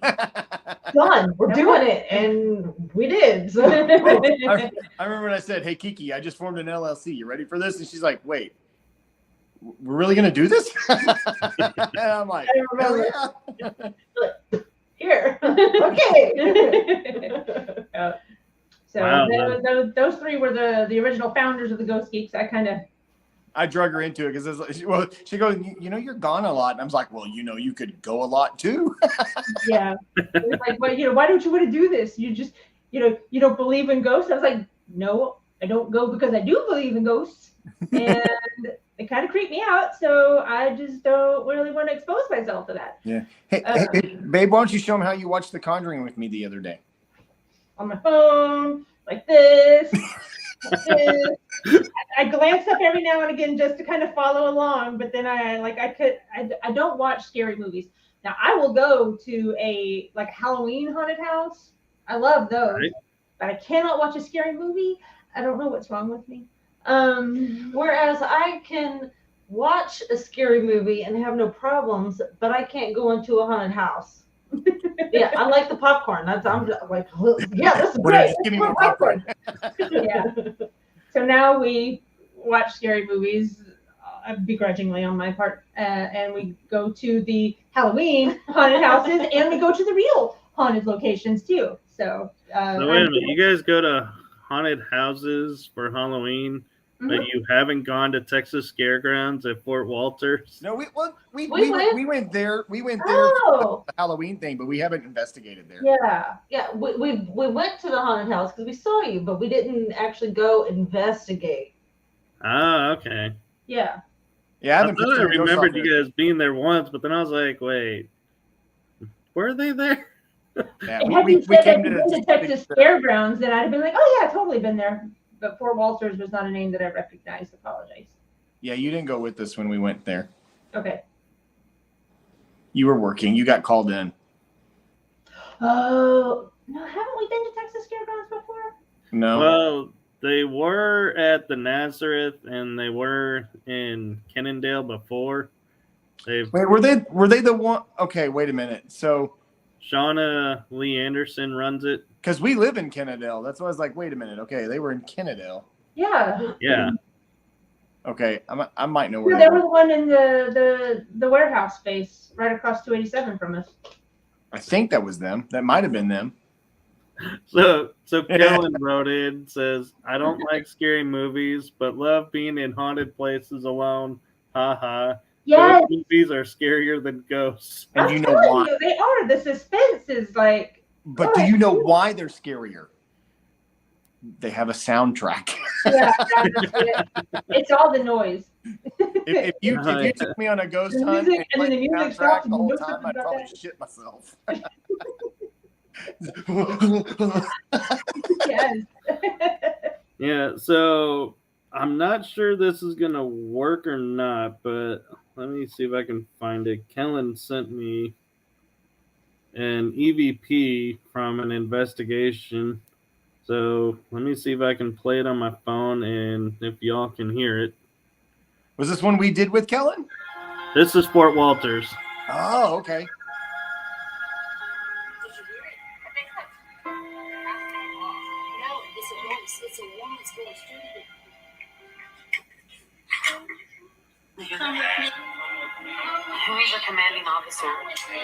"Done. We're doing it," and we did. So I remember when I said, "Hey, Kiki, I just formed an LLC. You ready for this?" And she's like, "Wait, we're really gonna do this?" And I'm like, I remember. "Hell yeah." Here. Okay. So Wow. those three were the original founders of the Ghost Geeks. I drug her into it because she goes, "You know, you're gone a lot." And I was like, "Well, you know, you could go a lot too." Yeah. It was like, well, why don't you want to do this? You just, you don't believe in ghosts. I was like, no, I don't go because I do believe in ghosts. And it kind of creeped me out. So I just don't really want to expose myself to that. Yeah. Hey, babe, why don't you show them how you watched The Conjuring with me the other day? On my phone, like this. I glance up every now and again just to kind of follow along, but then I don't watch scary movies. Now I will go to a Halloween haunted house. I love those, right? But I cannot watch a scary movie. I don't know what's wrong with me. Whereas I can watch a scary movie and have no problems, but I can't go into a haunted house. Yeah, I like the popcorn. I'm like, yeah, this is great. Just give me more popcorn. Yeah. So now we watch scary movies begrudgingly on my part, and we go to the Halloween haunted houses, and we go to the real haunted locations too. So, wait a minute, you guys go to haunted houses for Halloween, but you haven't gone to Texas Scaregrounds at Fort Walters? No, we went there. We went there for the Halloween thing, but we haven't investigated there. Yeah. We went to the haunted house because we saw you, but we didn't actually go investigate. Oh, okay. Yeah. Yeah, I remembered you guys being there once, but then I was like, wait, were they there? Yeah, had you said that you've been to Texas Fairgrounds, then I'd have been like, oh yeah, I've totally been there. But Fort Walters was not a name that I recognized. Apologize. Yeah, you didn't go with us when we went there. Okay. You were working. You got called in. Oh, no, haven't we been to Texas Fairgrounds before? No. Well, they were at the Nazareth and they were in Kennendale before. Wait, were they the one? Okay, wait a minute. So Shauna Lee Anderson runs it. Because we live in Kennedale. That's why I was like, wait a minute. Okay, they were in Kennedale. Yeah. Yeah. Okay, I might know where they were. The one in the warehouse space right across 287 from us. I think that was them. That might have been them. So Kellen wrote in, says, "I don't like scary movies, but love being in haunted places alone. Ha ha. Yes. Ghost movies are scarier than ghosts." And you know why? They are. The suspense is like. But do you know why they're scarier? They have a soundtrack. Yeah, it's all the noise. If you took me on a ghost hunt and played the soundtrack the whole time, I'd probably shit myself. Yes. Yeah, so I'm not sure this is gonna work or not, but let me see if I can find it. Kellen sent me an EVP from an investigation. So let me see if I can play it on my phone and if y'all can hear it. Was this one we did with Kellen? This is Fort Walters. Oh, okay. Did you hear it? I think that It's a woman's going stupid. Who is your commanding officer? Here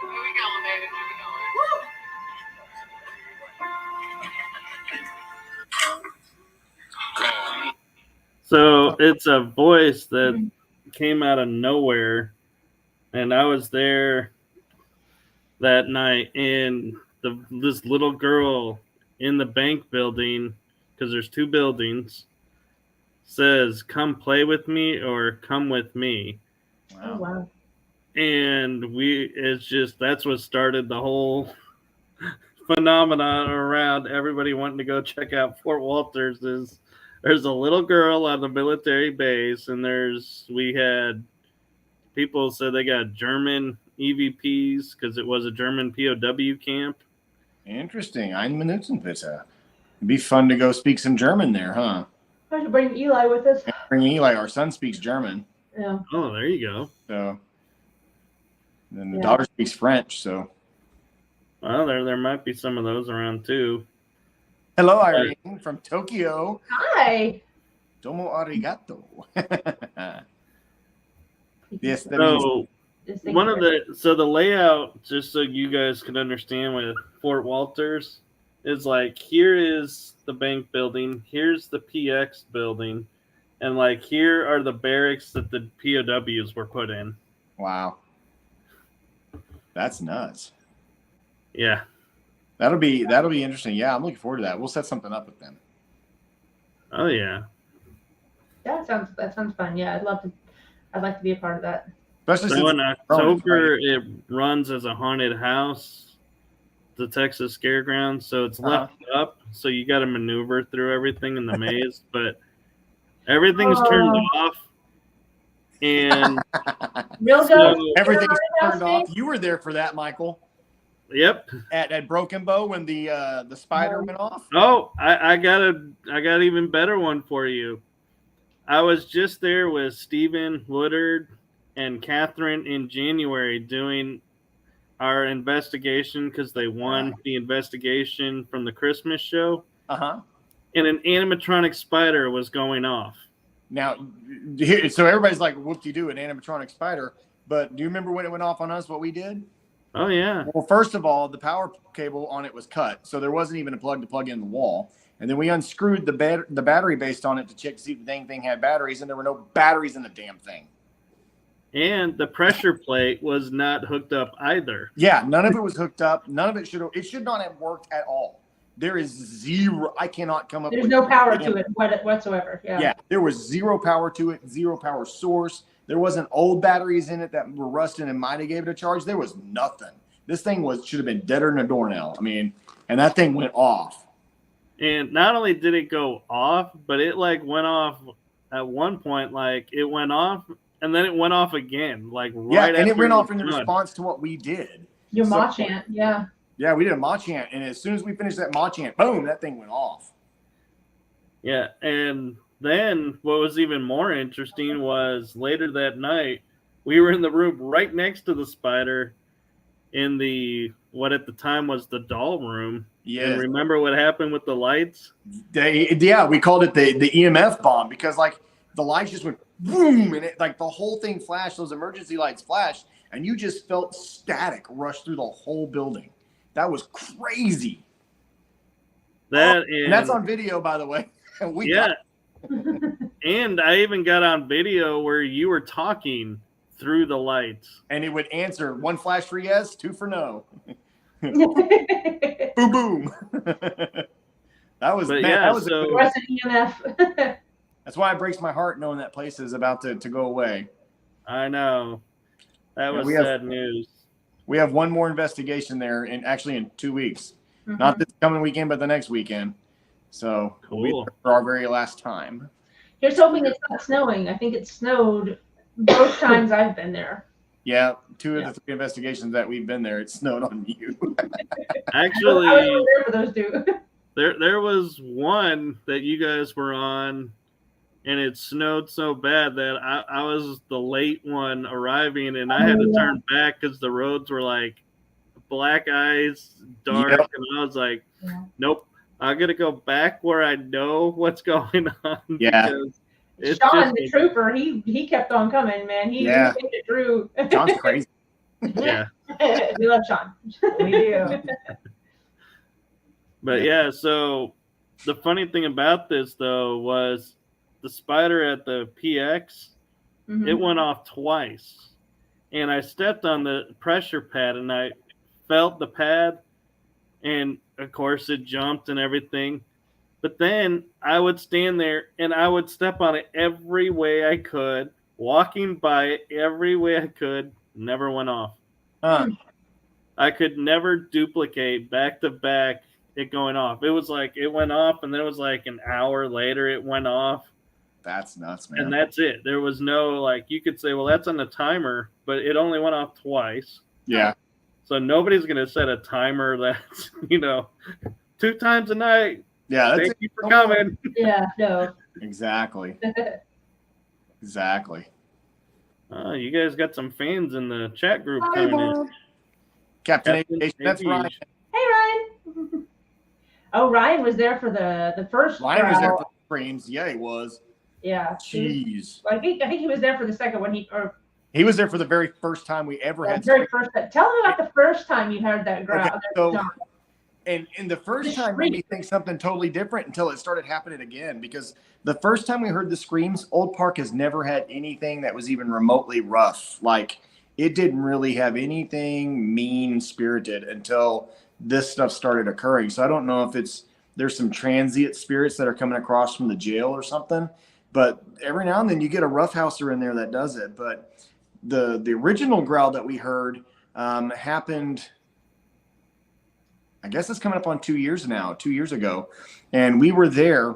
we go, baby. So it's a voice that came out of nowhere, and I was there that night, and this little girl in the bank building, because there's 2 buildings, says, "Come play with me," or "Come with me." Oh, wow. And that's what started the whole phenomenon around everybody wanting to go check out Fort Walters. There's a little girl on the military base, and we had people said they got German EVPs because it was a German POW camp. Interesting. Ein Minuten bitte. It'd be fun to go speak some German there, huh? I should bring Eli with us. Bring Eli. Our son speaks German. Yeah. Oh, there you go. So then the daughter speaks French. So well, there might be some of those around too. Hello, Irene from Tokyo. Hi. Domo arigato. Yes. So the layout, just so you guys can understand, with Fort Walters is like, here is the bank building, here's the PX building, and like here are the barracks that the POWs were put in. Wow. That's nuts. Yeah. That'll be interesting. Yeah, I'm looking forward to that. We'll set something up with them. Oh yeah. That sounds fun. Yeah, I'd like to be a part of that. Especially so in October, it runs as a haunted house, the Texas Scareground. So it's left up, so you got to maneuver through everything in the maze, but everything's turned off. And everything's turned off. You were there for that, Michael. Yep. At Broken Bow when the spider went off. Oh, I got an even better one for you. I was just there with Stephen Woodard and Catherine in January doing our investigation because they won the investigation from the Christmas show. And an animatronic spider was going off. Now, so everybody's like, whoop-de-doo, an animatronic spider. But do you remember when it went off on us, what we did? Oh, yeah. Well, first of all, the power cable on it was cut, so there wasn't even a plug to plug in the wall. And then we unscrewed the battery based on it to check to see if the dang thing had batteries, and there were no batteries in the damn thing. And the pressure plate was not hooked up either. Yeah, none of it was hooked up. None of it should not have worked at all. There is zero. I cannot come up with. There's no power to it whatsoever. Yeah, there was zero power to it, zero power source. There wasn't old batteries in it that were rusting and might have gave it a charge. There was nothing. This thing should have been deader than a doornail. I mean, and that thing went off. And not only did it go off, but it like went off at one point. Like it went off, and then it went off again. Like right and after it went off in the response to what we did. Your ma chant, yeah. Yeah, we did a ma chant, and as soon as we finished that ma chant, boom, that thing went off. Yeah, and then what was even more interesting was later that night, we were in the room right next to the spider in the, what at the time was the doll room. Yeah. And remember what happened with the lights? We called it the EMF bomb because like the lights just went boom, and it like the whole thing flashed, those emergency lights flashed, and you just felt static rush through the whole building. That was crazy. And that's on video, by the way. And I even got on video where you were talking through the lights. And it would answer 1 flash for yes, 2 for no. Boom, boom. That was EMF. That's why it breaks my heart knowing that place is about to go away. I know. That was sad news. We have one more investigation there, and actually in 2 weeks. Not this coming weekend, but the next weekend. So we'll be there for our very last time. Here's hoping it's not snowing. I think it snowed both times I've been there. Yeah, 2 of the 3 investigations that we've been there, it snowed on you. Actually, I was there for those 2. There was one that you guys were on, and it snowed so bad that I was the late one arriving, and I had to turn back because the roads were like black eyes, dark, Yep. and I was like, Yeah. nope, I'm gonna go back where I know what's going on. Yeah. Because it's Sean, just the trooper, he kept on coming, man. He Yeah. made it through. John's crazy. yeah. We love Sean. We do. But yeah, so the funny thing about this though was the spider at the PX, Mhm. it went off twice. And I stepped on the pressure pad and I felt the pad, and of course it jumped and everything. But then I would stand there and I would step on it every way I could, walking by it every way I could, never went off. Huh. I could never duplicate back to back it going off. It was like it went off, and then it was like an hour later it went off, That's nuts, man. and that's it. There was no, like, you could say, well, that's on the timer, but it only went off twice. Yeah. So nobody's going to set a timer that's, 2 times a night. Yeah. That's Thank you for coming. Yeah, no. Exactly. Exactly. Oh, you guys got some fans in the chat group Hi, coming in. Bob. Captain Aviation. That's Aviation. Ryan. Hey, Ryan. Oh, Ryan was there for the first Ryan was there trial. for the screams. Yeah, he was. Yeah. Jeez. I think he was there for the second one. He was there for the very first time we ever The had very first. Tell me about the first time you heard that growl. Okay, so- John. And the first The time made me shriek. think something totally different until it started happening again. Because the first time we heard the screams, Old Park has never had anything that was even remotely rough. Like, it didn't really have anything mean-spirited until this stuff started occurring. So I don't know if there's some transient spirits that are coming across from the jail or something. But every now and then you get a roughhouser in there that does it. But the original growl that we heard happened, I guess it's coming up on 2 years now, 2 years ago. And we were there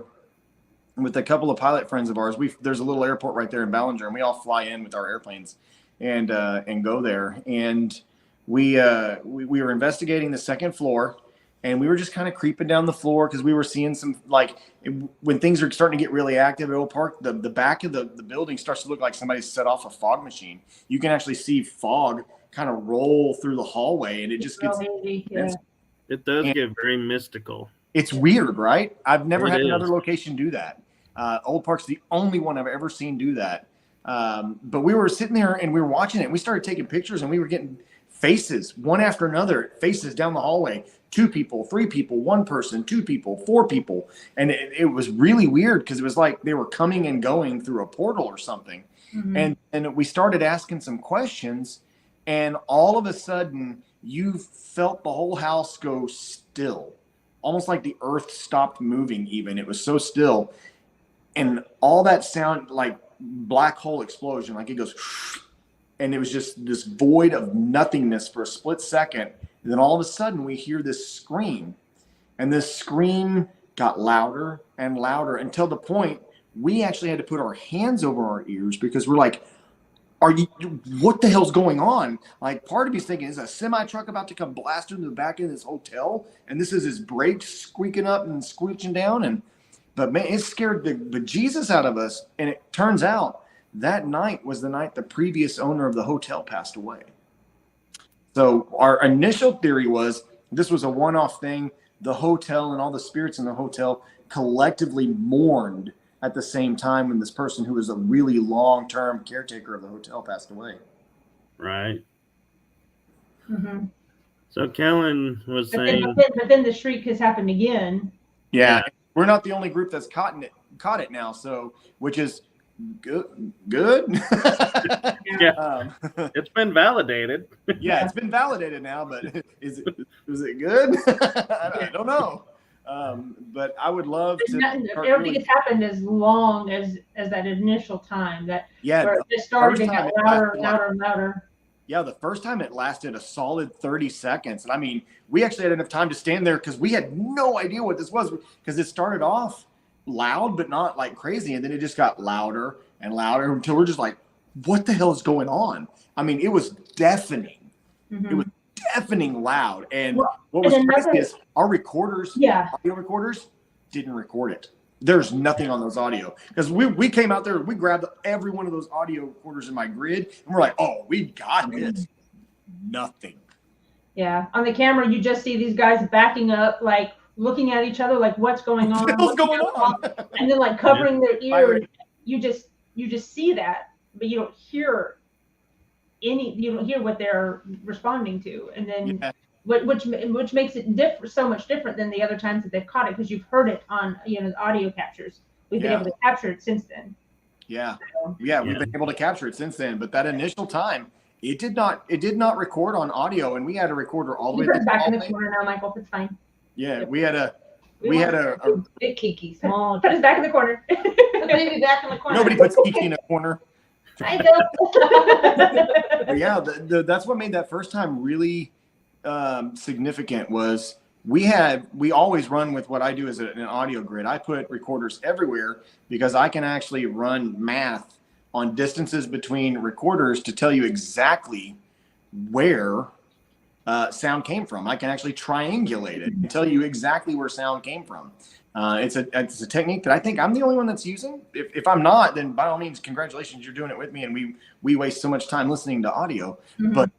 with a couple of pilot friends of ours. There's a little airport right there in Ballinger, and we all fly in with our airplanes and go there. And we were investigating the second floor, and we were just kind of creeping down the floor because we were seeing some, like, when things are starting to get really active at Old Park, the back of the building starts to look like somebody set off a fog machine. You can actually see fog kind of roll through the hallway, and it just gets Yeah. It does And- get very mystical. It's weird, right? I've never It had is. another location do that. Old Park's the only one I've ever seen do that. But we were sitting there and we were watching it. And we started taking pictures, and we were getting faces, one after another, faces down the hallway. 2 people, 3 people, 1 person, 2 people, 4 people. And it was really weird because it was like they were coming and going through a portal or something. Mhm. And we started asking some questions, and all of a sudden you felt the whole house go still, almost like the earth stopped moving. Even it was so still, and all that sound like black hole explosion, like it goes, and it was just this void of nothingness for a split second. And then all of a sudden we hear this scream, and this scream got louder and louder until the point we actually had to put our hands over our ears because we're like, what the hell's going on? Like, part of me's thinking, is a semi truck about to come blast into the back of this hotel? And this is his brakes squeaking up and squeaking down. But man, it scared the bejesus out of us. And it turns out that night was the night the previous owner of the hotel passed away. So our initial theory was this was a one-off thing. The hotel and all the spirits in the hotel collectively mourned at the same time when this person who was a really long-term caretaker of the hotel passed away. Right. Mhm. So Kellen was But saying, then the shriek has happened again. Yeah, we're not the only group that's caught it now. So, which is good. yeah, it's been validated. Yeah, it's been validated now, but is it good? I don't know. But I would love to. I don't think it's happened as long as that initial time. Where it just started and got louder and louder and louder. Yeah, the first time it lasted a solid 30 seconds. And I mean, we actually had enough time to stand there because we had no idea what this was, because it started off loud, but not like crazy. And then it just got louder and louder until we're just like, what the hell is going on? I mean, it was deafening. Mm-hmm. It was deafening loud. And Well, what was and crazy is our recorders, Yeah. audio recorders, didn't record it. There's nothing on those audio, because we came out there, we grabbed every one of those audio recorders in my grid, and we're like, oh, we got this. Nothing. Yeah, on the camera, you just see these guys backing up, like looking at each other, like what's going on, What's going on? and then like covering their Fire. ears. You just see that, but you don't hear you don't hear what they're responding to, and then Yeah. which makes it so much different than the other times that they've caught it, because you've heard it on the audio captures. We've been Yeah. able to capture it since then. Yeah. So, Yeah, we've been able to capture it since then, but that initial time, it did not record on audio, and we had a recorder all the you way put to it the back in the hallway. corner now, Michael. It's fine. Yeah, we had a big Kiki, small. Put us back in the corner. The baby back in the corner. nobody puts Kiki in a corner. I know. But yeah, that's what made that first time really significant. Was we always run with what I do as an audio grid. I put recorders everywhere because I can actually run math on distances between recorders to tell you exactly where sound came from. I can actually triangulate it and tell you exactly where sound came from. It's a technique that I think I'm the only one that's using. If I'm not, then by all means, congratulations, you're doing it with me. And we waste so much time listening to audio, but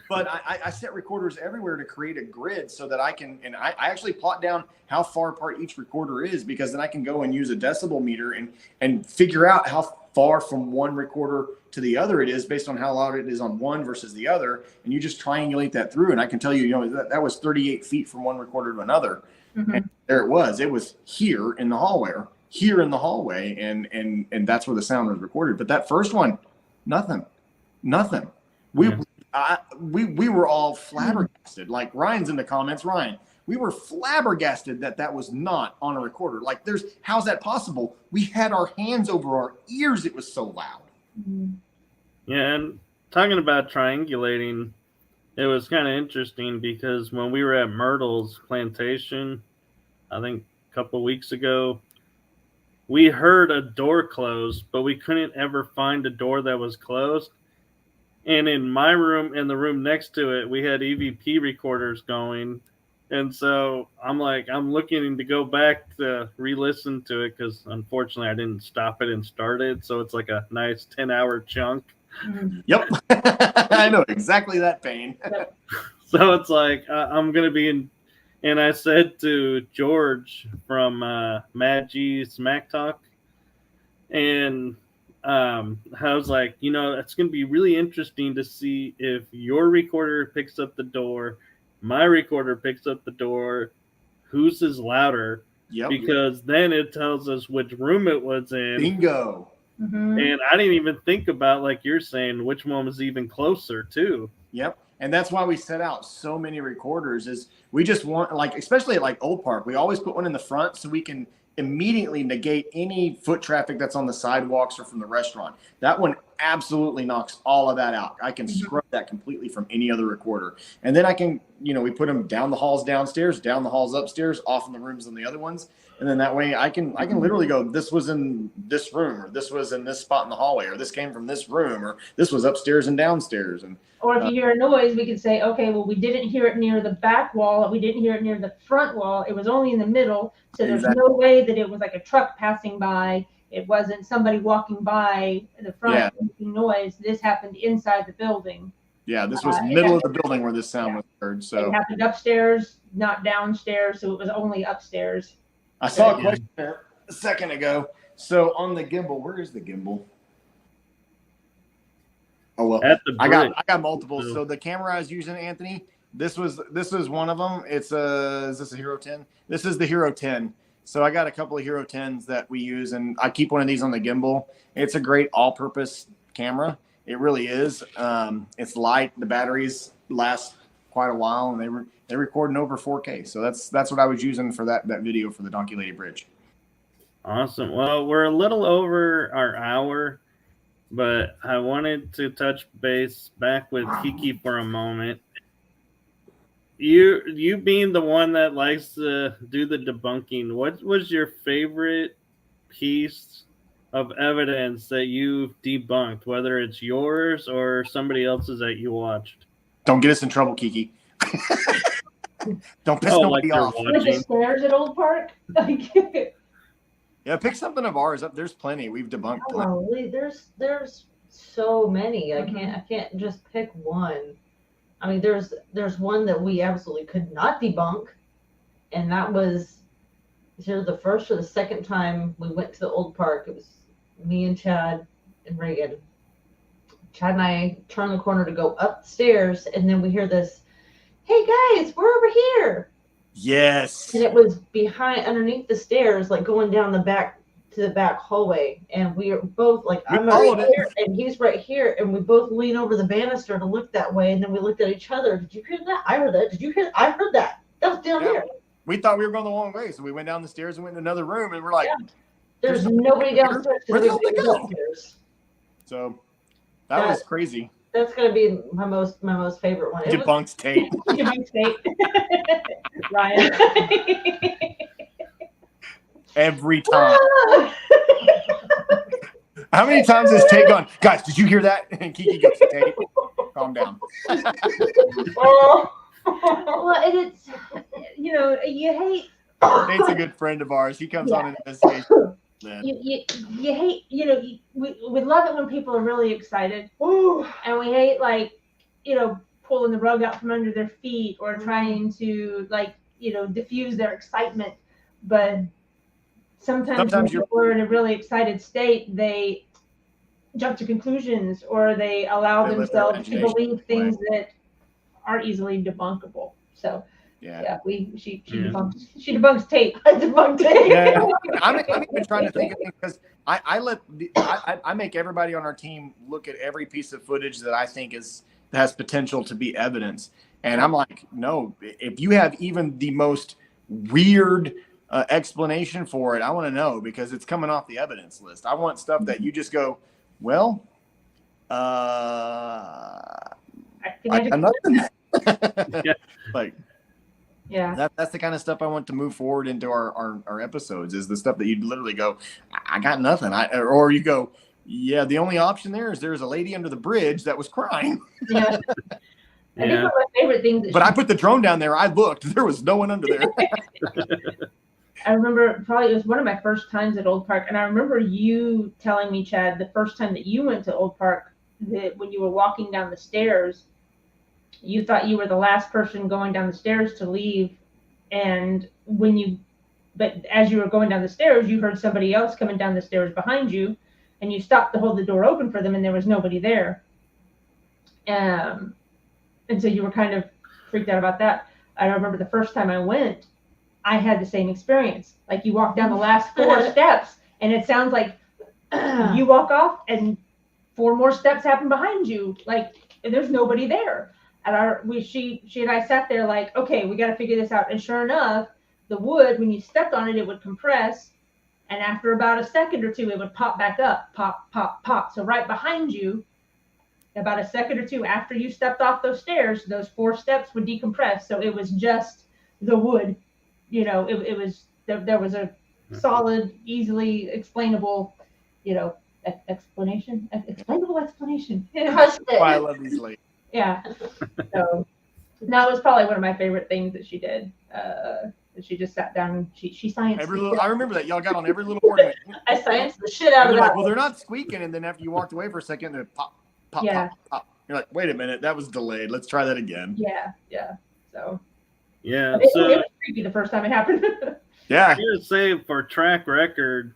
but I set recorders everywhere to create a grid so that I can, and I actually plot down how far apart each recorder is, because then I can go and use a decibel meter and figure out how far from one recorder to the other it is based on how loud it is on one versus the other. And you just triangulate that through. And I can tell you, that was 38 feet from one recorder to another. And there it was here in the hallway, and that's where the sound was recorded. But that first one, nothing. We were all flabbergasted. Like Ryan's in the comments. Ryan, we were flabbergasted that was not on a recorder. Like, how's that possible? We had our hands over our ears. It was so loud. Yeah, and talking about triangulating, it was kind of interesting because when we were at Myrtle's plantation, I think a couple weeks ago, we heard a door close, but we couldn't ever find a door that was closed. And in my room and the room next to it, we had EVP recorders going. And so I'm looking to go back to re-listen to it because unfortunately I didn't stop it and start it. So it's like a nice 10-hour chunk. Yep. I know exactly that pain. So it's like I'm going to be in. And I said to George from Mad G's Smack Talk, and I was like, it's going to be really interesting to see if your recorder picks up the door, my recorder picks up the door, whose is louder. Yep. Because then it tells us which room it was in. Bingo. And I didn't even think about, like you're saying, which one was even closer too. Yep. And that's why we set out so many recorders, is we just want, like, especially at like Old Park, we always put one in the front so we can immediately negate any foot traffic that's on the sidewalks or from the restaurant. That one absolutely knocks all of that out. I can scrub that completely from any other recorder. And then I can, we put them down the halls downstairs, down the halls upstairs, off in the rooms on the other ones. And then that way I can literally go, this was in this room, or this was in this spot in the hallway, or this came from this room, or this was upstairs and downstairs. And or if you hear a noise, we could say, okay, well, we didn't hear it near the back wall. We didn't hear it near the front wall. It was only in the middle. So there's no way that it was like a truck passing by. It wasn't somebody walking by the front making noise. This happened inside the building. Yeah, this was middle of the building where this sound was heard. So it happened upstairs, not downstairs. So it was only upstairs. I saw a question there a second ago. So on the gimbal, where is the gimbal? Oh well, I got multiple. So the camera I was using, Anthony, this was one of them. Is this a Hero 10? This is the Hero 10. So I got a couple of Hero 10s that we use, and I keep one of these on the gimbal. It's a great all-purpose camera. It really is. It's light. The batteries last quite a while, and they record in over 4K. So that's what I was using for that video for the Donkey Lady Bridge. Awesome. Well, we're a little over our hour, but I wanted to touch base back with Kiki for a moment. You being the one that likes to do the debunking, what was your favorite piece of evidence that you've debunked, whether it's yours or somebody else's that you watched? Don't get us in trouble, Kiki. Don't piss nobody off. With the stairs at Old Park? Yeah, pick something of ours up. There's plenty. We've debunked plenty. Oh, there's so many. I can't just pick one. I mean, there's one that we absolutely could not debunk, and that was either the first or the second time we went to the old park. It was me and Chad and Reagan. Chad and I turned the corner to go up the stairs, and then we hear this, "Hey guys, we're over here." Yes. And it was underneath the stairs, like going down the back to the back hallway. And we are both like, I'm right here, and he's right here. And we both lean over the banister to look that way. And then we looked at each other. Did you hear that? I heard that. Did you hear that? I heard that. That was down there. We thought we were going the wrong way. So we went down the stairs and went in another room. And we're like, there's nobody downstairs. Where the hell they go? Downstairs. So that was crazy. That's going to be my most favorite one. Debunks Tate. Debunks Tate. Ryan. Every time. How many times has Tate gone, guys, did you hear that? And Kiki goes, Tate, calm down. Well, and it's, you hate. Tate's a good friend of ours. He comes on an investigation. You hate, we love it when people are really excited. Ooh. And we hate, pulling the rug out from under their feet or trying to, diffuse their excitement. But sometimes when people are in a really excited state, they jump to conclusions or they allow themselves to believe things that are easily debunkable. So she debunks Tate. I debunked Tate. Yeah, I'm even trying to think of things because I make everybody on our team look at every piece of footage that I think has potential to be evidence, and I'm like, no, if you have even the most weird explanation for it, I want to know because it's coming off the evidence list. I want stuff that you just go, well, I got nothing. That's the kind of stuff I want to move forward into our episodes is the stuff that you literally go, I got nothing. Or you go, yeah, the only option there's a lady under the bridge that was crying. Yeah. I think one of my favorite things. But I put the drone down there. I looked. There was no one under there. I remember probably it was one of my first times at Old Park. And I remember you telling me, Chad, the first time that you went to Old Park, that when you were walking down the stairs, you thought you were the last person going down the stairs to leave. And but as you were going down the stairs, you heard somebody else coming down the stairs behind you. And you stopped to hold the door open for them, and there was nobody there. And so you were kind of freaked out about that. I remember the first time I went, I had the same experience. Like you walk down the last 4 steps, and it sounds like you walk off, and 4 more steps happen behind you. Like there's nobody there. And she and I sat there like, okay, we got to figure this out. And sure enough, the wood, when you stepped on it, it would compress. And after about a second or two, it would pop back up, pop, pop, pop. So right behind you, about a second or two after you stepped off those stairs, those 4 steps would decompress. So it was just the wood, it was, there was a solid, easily explainable, explainable explanation. I love these ladies. Yeah. So that was probably one of my favorite things that she did. She just sat down and she scienced. I remember that y'all got on every little ornament. I scienced the shit out of that. Like, well, they're not squeaking, and then after you walked away for a second, they pop, pop, pop, pop. You're like, wait a minute, that was delayed. Let's try that again. Yeah. So. Yeah. It was creepy the first time it happened. Yeah. I'm gonna say for track record,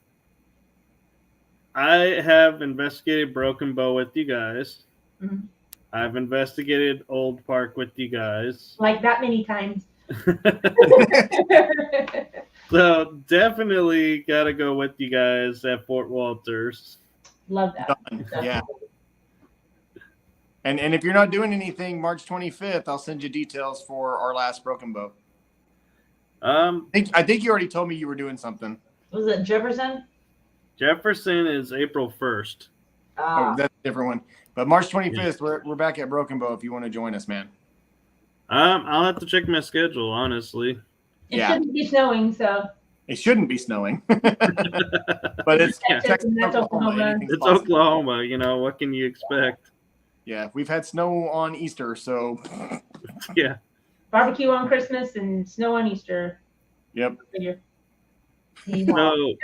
I have investigated Broken Bow with you guys. Mm-hmm. I've investigated Old Park with you guys. Like that many times. So definitely got to go with you guys at Fort Walters. Love that. Yeah. And if you're not doing anything March 25th, I'll send you details for our last Broken Bow. I think you already told me you were doing something. Was it Jefferson? Jefferson is April 1st. Oh, that's a different one. But March 25th, we're back at Broken Bow if you want to join us, man. I'll have to check my schedule, honestly. It shouldn't be snowing, so. It shouldn't be snowing. But it's Texas, Oklahoma. It's Oklahoma, what can you expect? Yeah, we've had snow on Easter, so. Yeah. Barbecue on Christmas and snow on Easter. Yep. So,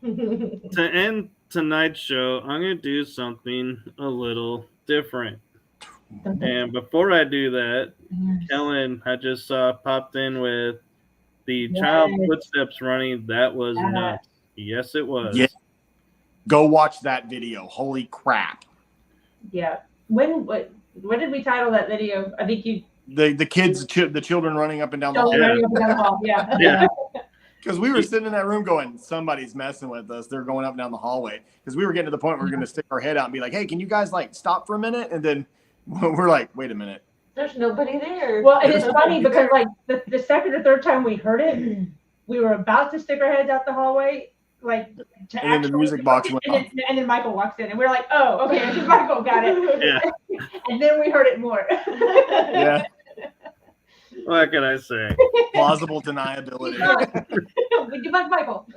to end tonight's show, I'm going to do something a little different. And before I do that, Yes. Kellen, I just saw popped in with the child footsteps running. That was nuts. Yes, it was. Yeah. Go watch that video. Holy crap. Yeah. What did we title that video? I think you The kids, the children running up and down the hall. running up and down the hall. Yeah. Yeah. Because we were sitting in that room going, somebody's messing with us. They're going up and down the hallway. Because we were getting to the point where we were going to stick our head out and be like, hey, can you guys like stop for a minute? And then we're like, wait a minute. There's nobody there. Well, and it's funny because like the second or third time we heard it, we were about to stick our heads out the hallway, like to And then the music box went off. and then Michael walks in, and we're like, oh, okay, I think Michael got it. Yeah. And then we heard it more. Yeah. What can I say? Plausible deniability. We give back Michael.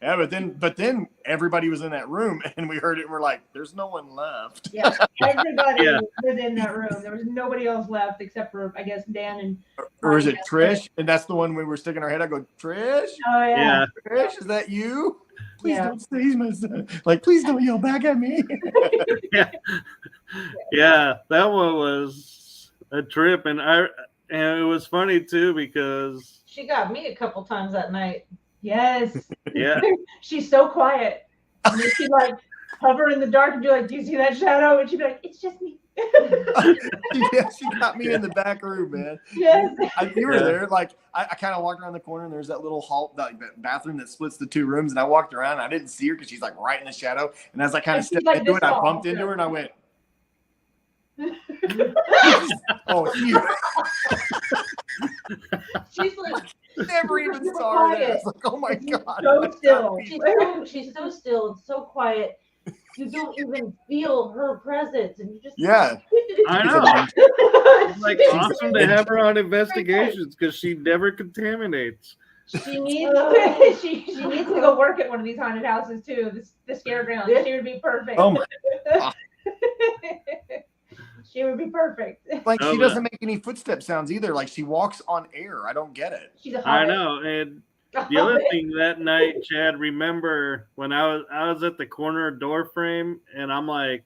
Yeah, but then everybody was in that room and we heard it and we're like, there's no one left. Yeah, everybody Yeah. was in that room. There was nobody else left except for, I guess, Dan and. Or is it Trish? And that's the one we were sticking our head out. Go, Trish? Oh yeah. Yeah. Trish, is that you? Please Yeah. don't say he's my son. Like, please don't yell back at me. Yeah, that one was a trip, and it was funny too because She got me a couple times that night. Yes. yeah, She's so quiet. And then she'd like hover in the dark and be like, do you see that shadow? And she'd be like, it's just me. Yeah, she got me in the back room, man. Yes. You were there. Like, I kind of walked around the corner and there's that little hall, like that bathroom that splits the two rooms. And I walked around and I didn't see her because she's like right in the shadow. And as I kind of And she's stepped like into this it, I tall. bumped into her and I went, oh, you She's like never even super saw her there. quiet. It's like, oh my God. So still. She's so still and so quiet. You don't even feel her presence, and you just Yeah. I know. It's like awesome to have her on investigations because she never contaminates. She needs to, she needs to go work at one of these haunted houses too. The scare ground. She would be perfect. Oh my. She would be perfect. Like, Oh, she doesn't make any footstep sounds either. Like, she walks on air. I don't get it. She's a I hobbit. know, and the other thing that night, Chad, remember when I was at the corner door frame and I'm like,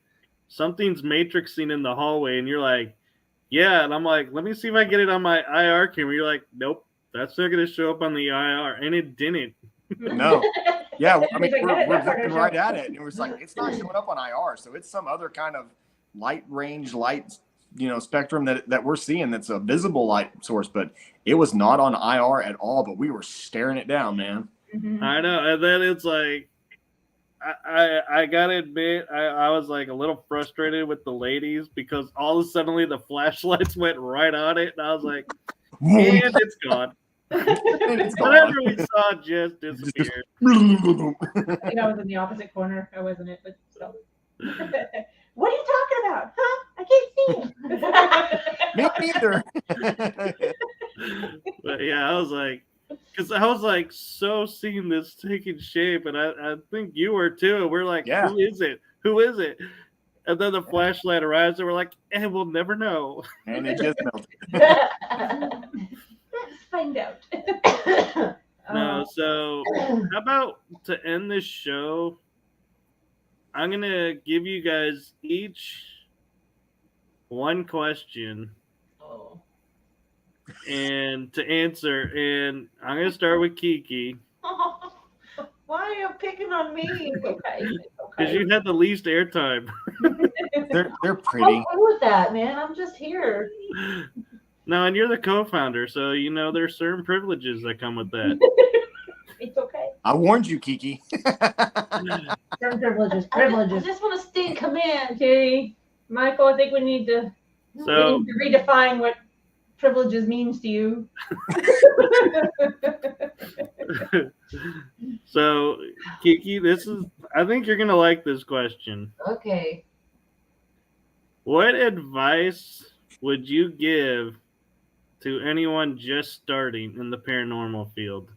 something's matrixing in the hallway, and you're like, yeah, and I'm like, let me see if I get it on my IR camera. You're like, nope, that's not gonna show up on the IR, and it didn't. No. Yeah, I mean, He's like, we're "That's not gonna looking show right up." at it, and it was like, it's not showing up on IR, so it's some other kind of light spectrum that we're seeing that's a visible light source, but it was not on IR at all, but we were staring it down, man. Mhm. I know, and then it's like, I gotta admit, I was like a little frustrated with the ladies because all of a sudden the flashlights went right on it, and I was like, and it's gone. And it's gone. Whatever we saw just disappeared. I think I was in the opposite corner. I wasn't it, but still. What are you talking about? Huh? I can't see Me neither. But yeah, I was like, because I was like so seeing this taking shape, and I think you were too. We're like, Yeah. Who is it? Who is it? And then the flashlight arrives, and we're like, we'll never know. And it just melted. Let's find out. No, so how about to end this show? I'm gonna give you guys each one question Oh. and to answer, and I'm gonna start with Kiki Why are you picking on me? Okay. because you had the least airtime. They're pretty. I'm cool with that, man. I'm just here. No, and you're the co-founder, so you know there's certain privileges that come with that. It's okay. I warned you, Kiki. Certain privileges. I just want to stay in command. Okay, Michael, I think we need to So redefine what privileges means to you. so Kiki, I think you're gonna like this question. Okay. What advice would you give to anyone just starting in the paranormal field?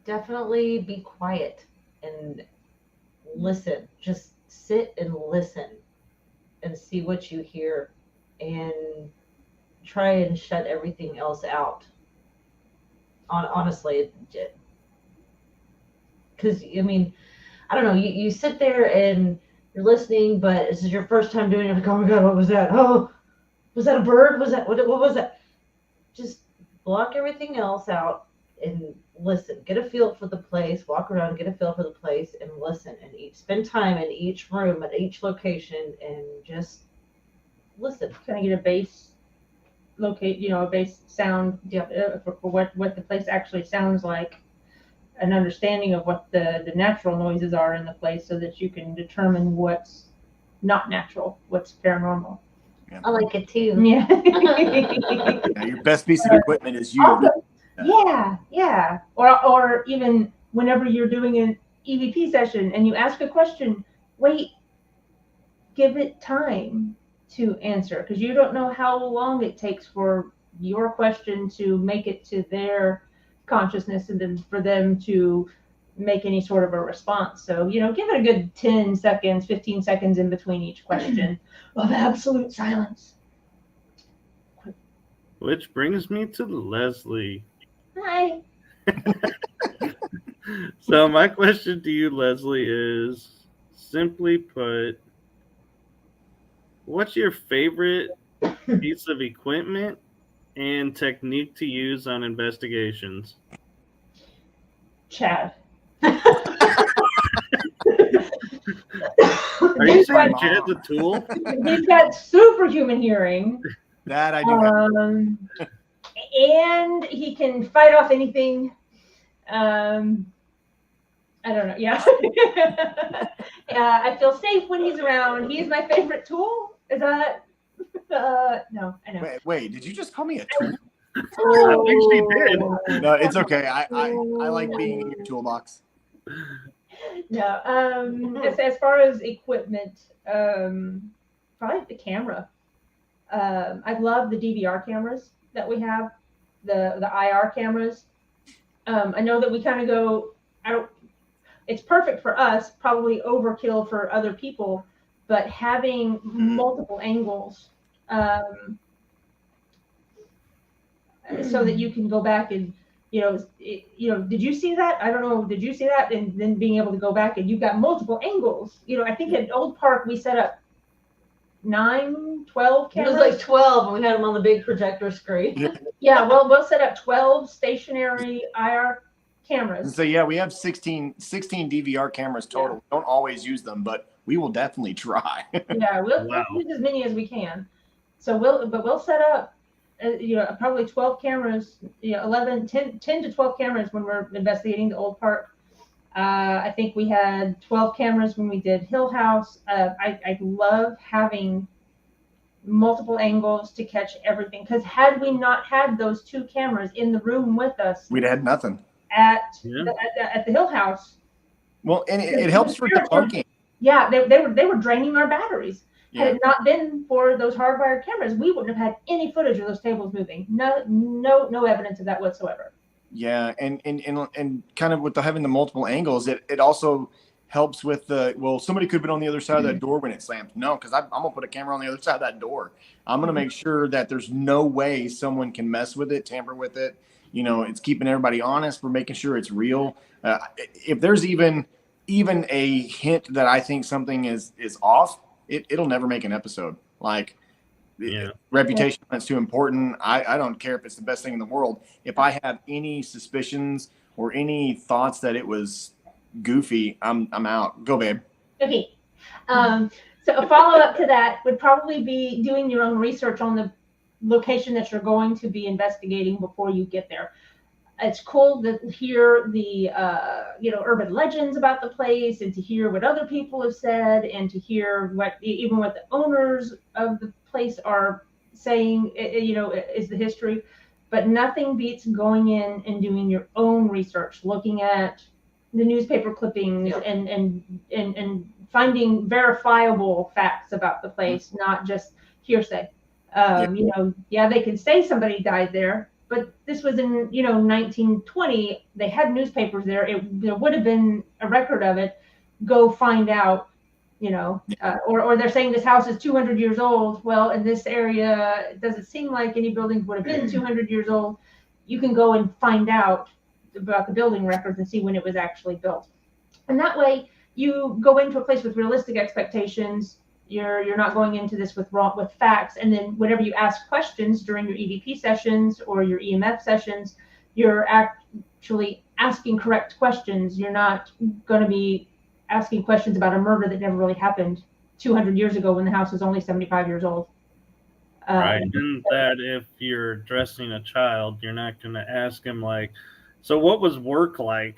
Definitely be quiet and listen. Just sit and listen and see what you hear and try and shut everything else out. Honestly, because I mean, I don't know. You sit there and you're listening, but this is your first time doing it. Like, oh my god, what was that? Oh, was that a bird? Was that what was that? Just block everything else out and listen. Get a feel for the place. Walk around, get a feel for the place, and listen. And spend time in each room at each location, and just listen. Kind of get a base a base sound for what the place actually sounds like, an understanding of what the natural noises are in the place, so that you can determine what's not natural, what's paranormal. Yeah. I like it too. Yeah. Yeah, your best piece of equipment is you. Also, yeah. Or even whenever you're doing an EVP session and you ask a question, wait, give it time to answer, because you don't know how long it takes for your question to make it to their consciousness and then for them to make any sort of a response. So, give it a good 10 seconds, 15 seconds in between each question of absolute silence. Which brings me to Leslie. Hi. So my question to you, Leslie, is simply put, what's your favorite piece of equipment and technique to use on investigations? Chad. Are you saying Chad's a tool? He's got superhuman hearing. That I do have. And he can fight off anything. I don't know. Yeah. I feel safe when he's around. He's my favorite tool. Is that? No, I know. Wait, did you just call me a tool? I think she did. No, it's okay. I like being in your toolbox. No. As far as equipment, probably the camera. I love the DVR cameras that we have, the IR cameras. I know that we kind of go. It's perfect for us, probably overkill for other people, but having multiple angles, so that you can go back and, did you see that? I don't know. Did you see that? And then being able to go back and you've got multiple angles. I think at Old Park we set up 9, 12 cameras. It was like 12, and we had them on the big projector screen. Yeah, well, we'll set up 12 stationary IR cameras. So yeah, we have 16 DVR cameras total. We don't always use them, but we will definitely try. Yeah, we'll use as many as we can. So we'll set up, probably 12 cameras, 10 to 12 cameras when we're investigating the Old Park. I think we had 12 cameras when we did Hill House. I love having multiple angles to catch everything, because had we not had those 2 cameras in the room with us, we'd had nothing at the Hill House. Well, and it helps for debunking. Yeah, they were draining our batteries. Yeah. Had it not been for those hardwired cameras, we wouldn't have had any footage of those tables moving. No evidence of that whatsoever. Yeah, and kind of with having the multiple angles, it also helps with somebody could have been on the other side of that door when it slams. No, because I'm gonna put a camera on the other side of that door. I'm gonna make sure that there's no way someone can mess with it, tamper with it. It's keeping everybody honest. We're making sure it's real. If there's even a hint that I think something is off, it'll never make an episode. Like, reputation is too important. I don't care if it's the best thing in the world. If I have any suspicions or any thoughts that it was goofy, I'm out. Go, babe. Okay. So a follow-up to that would probably be doing your own research on the location that you're going to be investigating before you get there. It's cool to hear the urban legends about the place, and to hear what other people have said, and to hear what the owners of the place are saying, is the history. But nothing beats going in and doing your own research, looking at the newspaper clippings and finding verifiable facts about the place, not just hearsay. They can say somebody died there, but this was in 1920. They had newspapers there. There would have been a record of it. Go find out. Or they're saying this house is 200 years old. Well, in this area, it doesn't seem like any buildings would have been 200 years old. you can go and find out about the building records and see when it was actually built. And that way you go into a place with realistic expectations. You're not going into this with facts. And then whenever you ask questions during your EVP sessions or your EMF sessions, you're actually asking correct questions. You're not going to be asking questions about a murder that never really happened 200 years ago when the house was only 75 years old. Right, and that if you're dressing a child, you're not going to ask him like, so what was work like?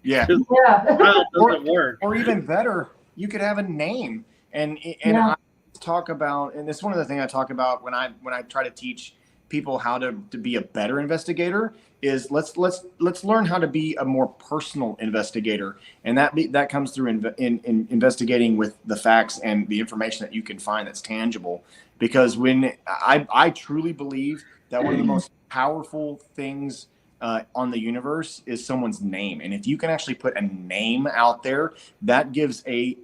Yeah. Child doesn't work. Or even better, you could have a name. And I talk about, and it's one of the things I talk about when I try to teach people how to be a better investigator is let's learn how to be a more personal investigator, and that comes through in investigating with the facts and the information that you can find that's tangible. Because when I truly believe that one of the most powerful things on the universe is someone's name, and if you can actually put a name out there, that gives a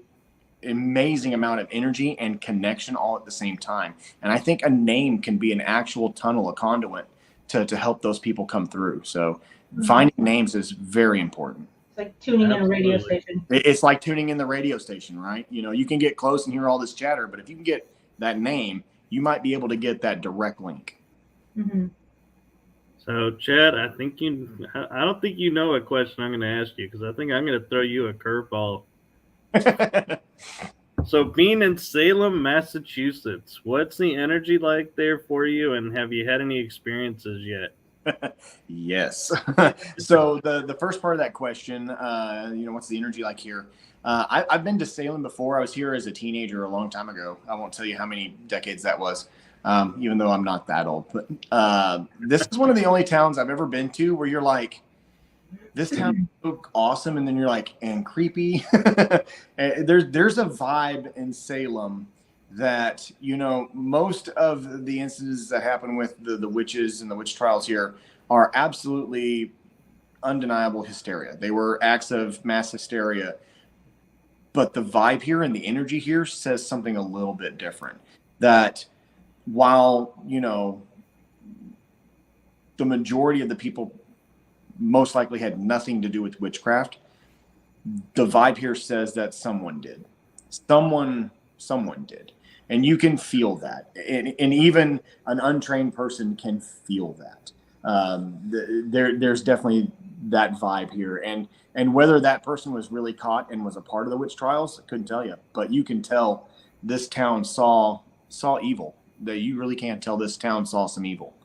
amazing amount of energy and connection all at the same time. And I think a name can be an actual tunnel, a conduit to help those people come through. So finding names is very important. It's like tuning in a radio station. It's like tuning in the radio station, right? You know, you can get close and hear all this chatter, but if you can get that name, you might be able to get that direct link. Mm-hmm. So, Chad, I don't think you know a question I'm going to ask you, because I think I'm going to throw you a curveball. So, being in Salem, Massachusetts, what's the energy like there for you, and have you had any experiences yet? Yes. So the first part of that question, what's the energy like here? I've been to Salem before. I was here as a teenager a long time ago. I won't tell you how many decades that was, even though I'm not that old. But this is one of the only towns I've ever been to where you're like, this town is so awesome, and then you're like, and creepy. There's a vibe in Salem that, most of the instances that happen with the witches and the witch trials here are absolutely undeniable hysteria. They were acts of mass hysteria. But the vibe here and the energy here says something a little bit different. That while, the majority of the people most likely had nothing to do with witchcraft, the vibe here says that someone did. Someone did. And you can feel that. And even an untrained person can feel that. There's definitely that vibe here. And whether that person was really caught and was a part of the witch trials, I couldn't tell you. But you can tell this town saw evil. That you really can't tell this town saw some evil.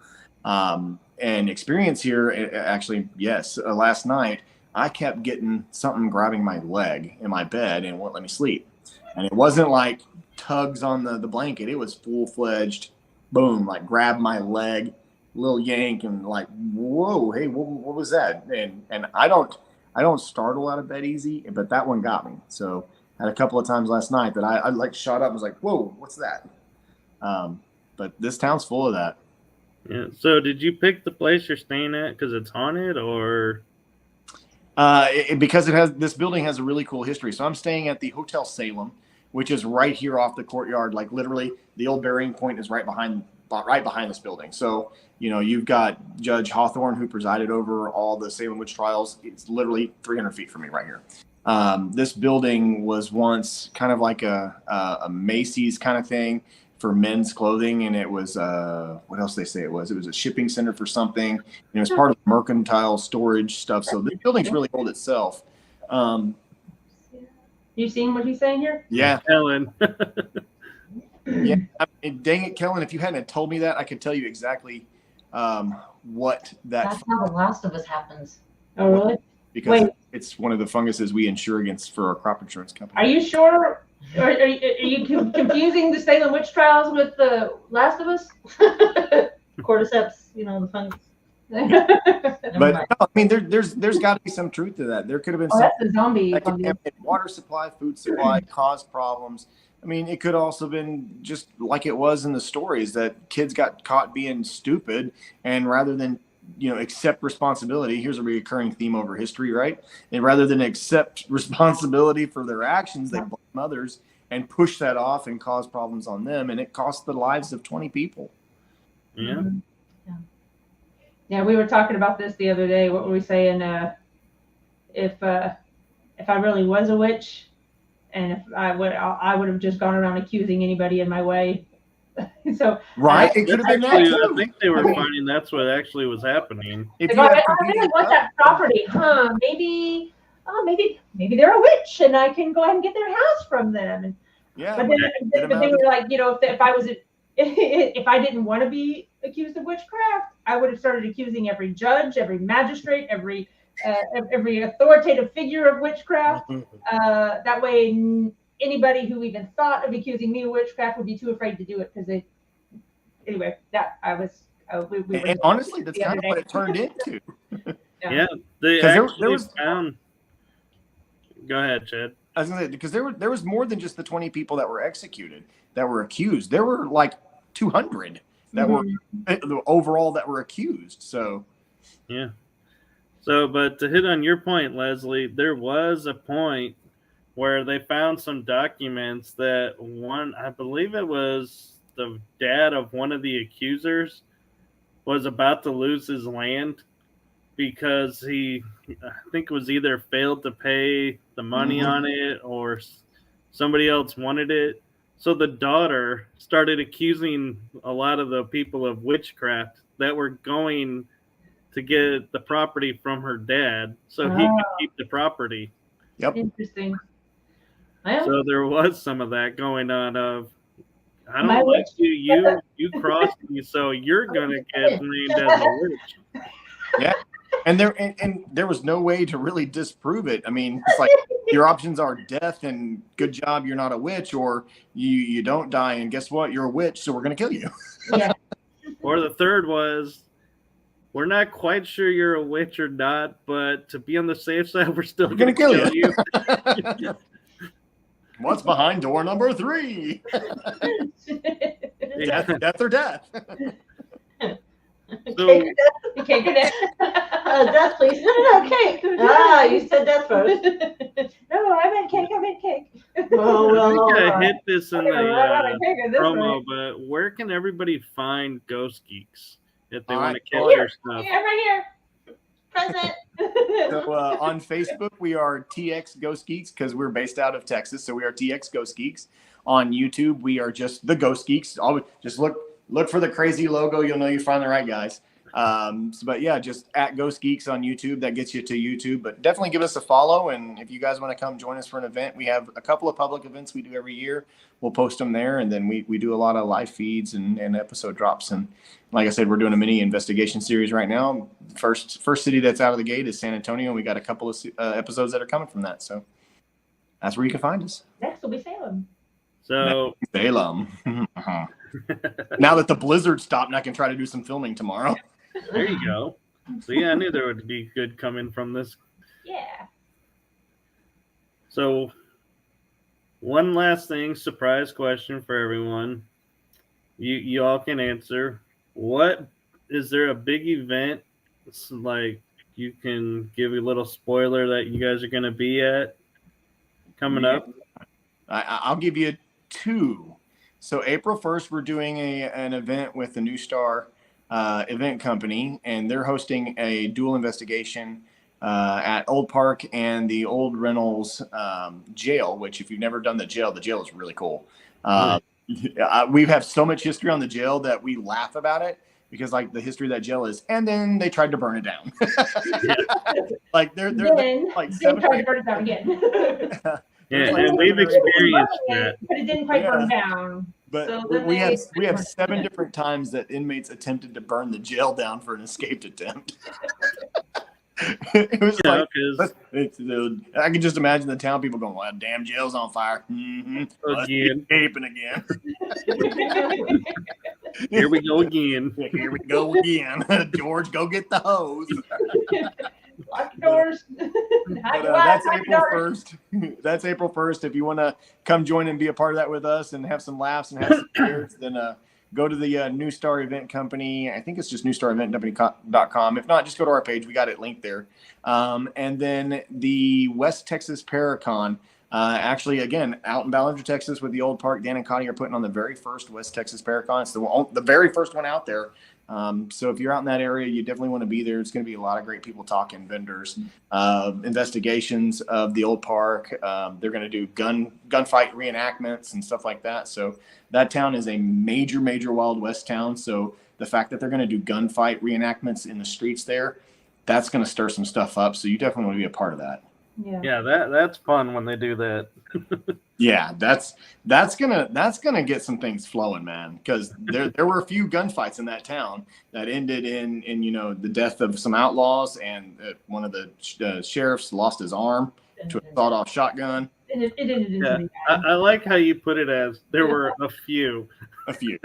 And experience here, actually, yes. Last night, I kept getting something grabbing my leg in my bed and wouldn't let me sleep. And it wasn't like tugs on the blanket. It was full-fledged, boom, like grab my leg, little yank, and like, whoa, hey, what was that? And I don't startle out of bed easy, but that one got me. So I had a couple of times last night that I like shot up and was like, whoa, what's that? But this town's full of that. Yeah. So did you pick the place you're staying at because it's haunted, or? Because this building has a really cool history. So I'm staying at the Hotel Salem, which is right here off the courtyard. Like literally, the old burying point is right behind this building. So you've got Judge Hawthorne, who presided over all the Salem witch trials. It's literally 300 feet from me right here. This building was once kind of like a Macy's kind of thing for men's clothing, and it was what else they say it was a shipping center for something. It was part of mercantile storage stuff. So the building's really old itself. You seeing what he's saying here? Yeah, Ellen. Yeah, dang it, Kellen, if you hadn't told me that, I could tell you exactly what that. That's how The Last of Us happens. Oh, really? Because it's one of the funguses we insure against for our crop insurance company. Are you sure? Are you confusing the Salem witch trials with The Last of Us? Cordyceps, the fungus. But no, I mean, there's got to be some truth to that. There could have been that's a zombie. that contaminated water supply, food supply, caused problems. I mean, it could also been just like it was in the stories that kids got caught being stupid, and rather than accept responsibility, here's a recurring theme over history, right? And rather than accept responsibility for their actions, they blame others and push that off and cause problems on them, and it cost the lives of 20 people. Yeah. Yeah, we were talking about this the other day. What were we saying? If I really was a witch, and if I would have just gone around accusing anybody in my way. So Right? It could have been that Actually, too. I think they were finding that's what actually was happening. If like, you oh, have I competing really want that property, huh? Maybe, maybe they're a witch, and I can go ahead and get their house from them. And, yeah, but then they were like, if I was if I didn't want to be accused of witchcraft, I would have started accusing every judge, every magistrate, every authoritative figure of witchcraft. That way, anybody who even thought of accusing me of witchcraft would be too afraid to do it because they. Anyway, that I was. We were and honestly, that's kind of what it turned into. Yeah, they actually found. Go ahead, Chad. I was gonna say, because there was more than just the 20 people that were executed, that were accused. There were like 200 that were overall that were accused. So yeah. So, but to hit on your point, Leslie, there was a point where they found some documents that I believe it was the dad of one of the accusers, was about to lose his land because I think it was either failed to pay the money on it or somebody else wanted it. So the daughter started accusing a lot of the people of witchcraft that were going to get the property from her dad so he could keep the property. Yep. Interesting. So there was some of that going on of, I don't like you. You crossed me, so you're gonna get named as a witch. Yeah, and there was no way to really disprove it. I mean, it's like your options are death and good job, you're not a witch, or you don't die, and guess what, you're a witch, so we're gonna kill you. Yeah. Or the third was, we're not quite sure you're a witch or not, but to be on the safe side, we're still gonna kill you. What's behind door number 3? Death or death. So, Cake or death? Death, please. No, cake. You said death first. No, I meant cake. I meant cake. Oh, I think well. I hit this in the the promo, but where can everybody find Ghost Geeks if they want to catch All your stuff? Yeah, right here. Present. So on Facebook, we are TX Ghost Geeks because we're based out of Texas. So we are TX Ghost Geeks. On YouTube, we are just the Ghost Geeks. Always just look for the crazy logo. You'll know you find the right guys. But yeah, just at Ghost Geeks on YouTube. That gets you to YouTube. But definitely give us a follow. And if you guys want to come join us for an event, we have a couple of public events we do every year. We'll post them there. And then we do a lot of live feeds and episode drops. And like I said, we're doing a mini investigation series right now. First city that's out of the gate is San Antonio. And we got a couple of episodes that are coming from that. So that's where you can find us. Next will be Salem. So Salem. Now that the blizzard stopped, and I can try to do some filming tomorrow. there you go. So yeah, I knew there would be good coming from this. Yeah. So one last thing, surprise question for everyone. You all can answer. What is there a big event? It's like you can give a little spoiler that you guys are going to be at coming up. I'll give you 2. So April 1st, we're doing an event with the New Star event company, and they're hosting a dual investigation at Old Park and the Old Reynolds jail, which if you've never done the jail is really cool. We have so much history on the jail that we laugh about it because like the history of that jail is, and then they tried to burn it down. Like they're like they tried to burn it down again. Yeah, like, and we've experienced that. But it didn't quite burn down. But so we have 7 different times that inmates attempted to burn the jail down for an escaped attempt. It was I can just imagine the town people going, "Well, damn jail's on fire." Again. Escaping again. Here we go again. Here we go again. George, go get the hose. Lock the doors. That's April 1st. That's April 1st. If you want to come join and be a part of that with us and have some laughs and have some cheers, then go to the New Star Event Company. I think it's just newstareventcompany.com. If not, just go to our page. We got it linked there. And then the West Texas Paracon. Actually, again, out in Ballinger, Texas with the Old Park, Dan and Connie are putting on the very first West Texas Paracon. It's the very first one out there. So if you're out in that area, you definitely want to be there. It's going to be a lot of great people talking, vendors, investigations of the old park. They're going to do gunfight reenactments and stuff like that. So that town is a major, major Wild West town. So the fact that they're going to do gunfight reenactments in the streets there, that's going to stir some stuff up. So you definitely want to be a part of that. Yeah, that's fun when they do that. Yeah, that's gonna get some things flowing, man. Because there were a few gunfights in that town that ended in the death of some outlaws, and one of the sheriffs lost his arm to a sawed-off shotgun. It ended in something bad. I like how you put it as there were a few. A few.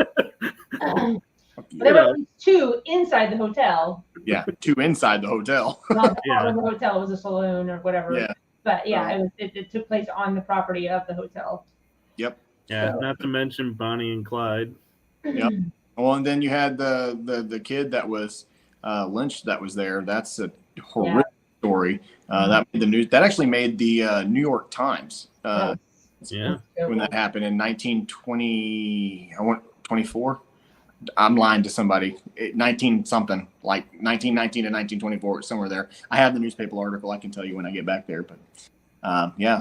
But there were at least 2 inside the hotel. Yeah, 2 inside the hotel. Not part of the hotel was a saloon or whatever. Yeah. But yeah, it took place on the property of the hotel. Yep. Yeah, not to mention Bonnie and Clyde. Yep. Well, and then you had the kid that was lynched that was there. That's a horrific story. That made the news. That actually made the New York Times. When that happened in 1920, 24. I'm lying to somebody. 19 something, like 1919 to 1924, somewhere there. I have the newspaper article. I can tell you when I get back there. But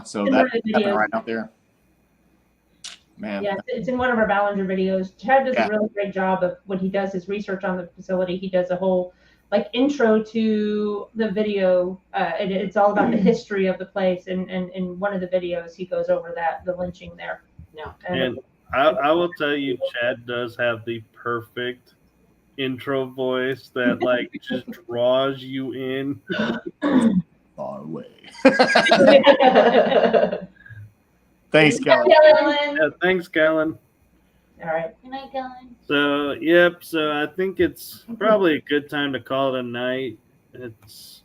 so that happened right out there. Man. Yeah, it's in one of our Ballinger videos. Chad does a really great job of when he does his research on the facility. He does a whole intro to the video. And it's all about the history of the place. And in one of the videos, he goes over the lynching there. Yeah. And I will tell you, Chad does have the perfect intro voice that just draws you in. Far away. Thanks, Kellen. Yeah, thanks, Kellen. All right. Good night, Kellen. So, so I think it's probably a good time to call it a night. It's,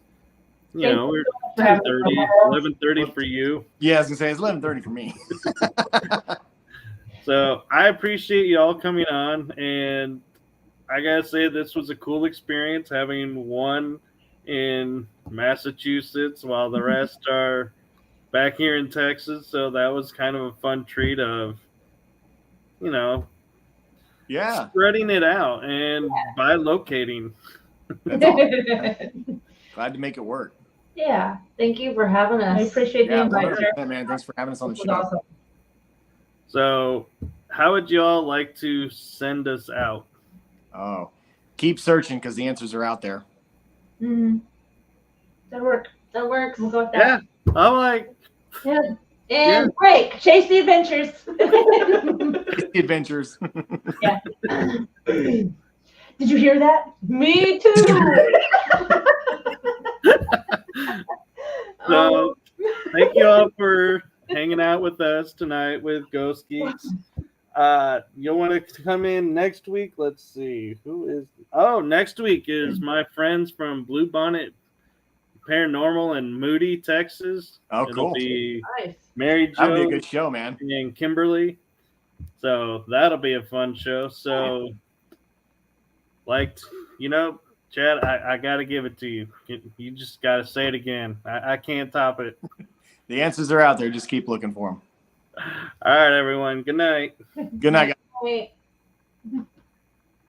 we're 10:30, 11:30 for you. Yeah, I was going to say, it's 11:30 for me. So I appreciate you all coming on, and I gotta say this was a cool experience having one in Massachusetts while the rest are back here in Texas. So that was kind of a fun treat of, spreading it out and bilocating. That's all. Glad to make it work. Yeah, thank you for having us. I appreciate the invite, sir. Yeah, man, thanks for having us on the This show. was awesome. So how would you all like to send us out? Oh, keep searching because the answers are out there. That'll work. That works. We'll go with that. Yeah, I like. Yeah. And break. Chase the adventures. The adventures. Yeah. Did you hear that? Me too. So thank you all for hanging out with us tonight with Ghost Geeks. You'll want to come in next week. Let's see next week is my friends from Blue Bonnet Paranormal in Moody, Texas. Oh, It'll cool. be Nice. Mary That'll be a Jo good show, man. and Kimberly. So that'll be a fun show. So Chad, I got to give it to you. You just got to say it again. I can't top it. The answers are out there. Just keep looking for them. All right, everyone. Good night. Good night, guys. Wait.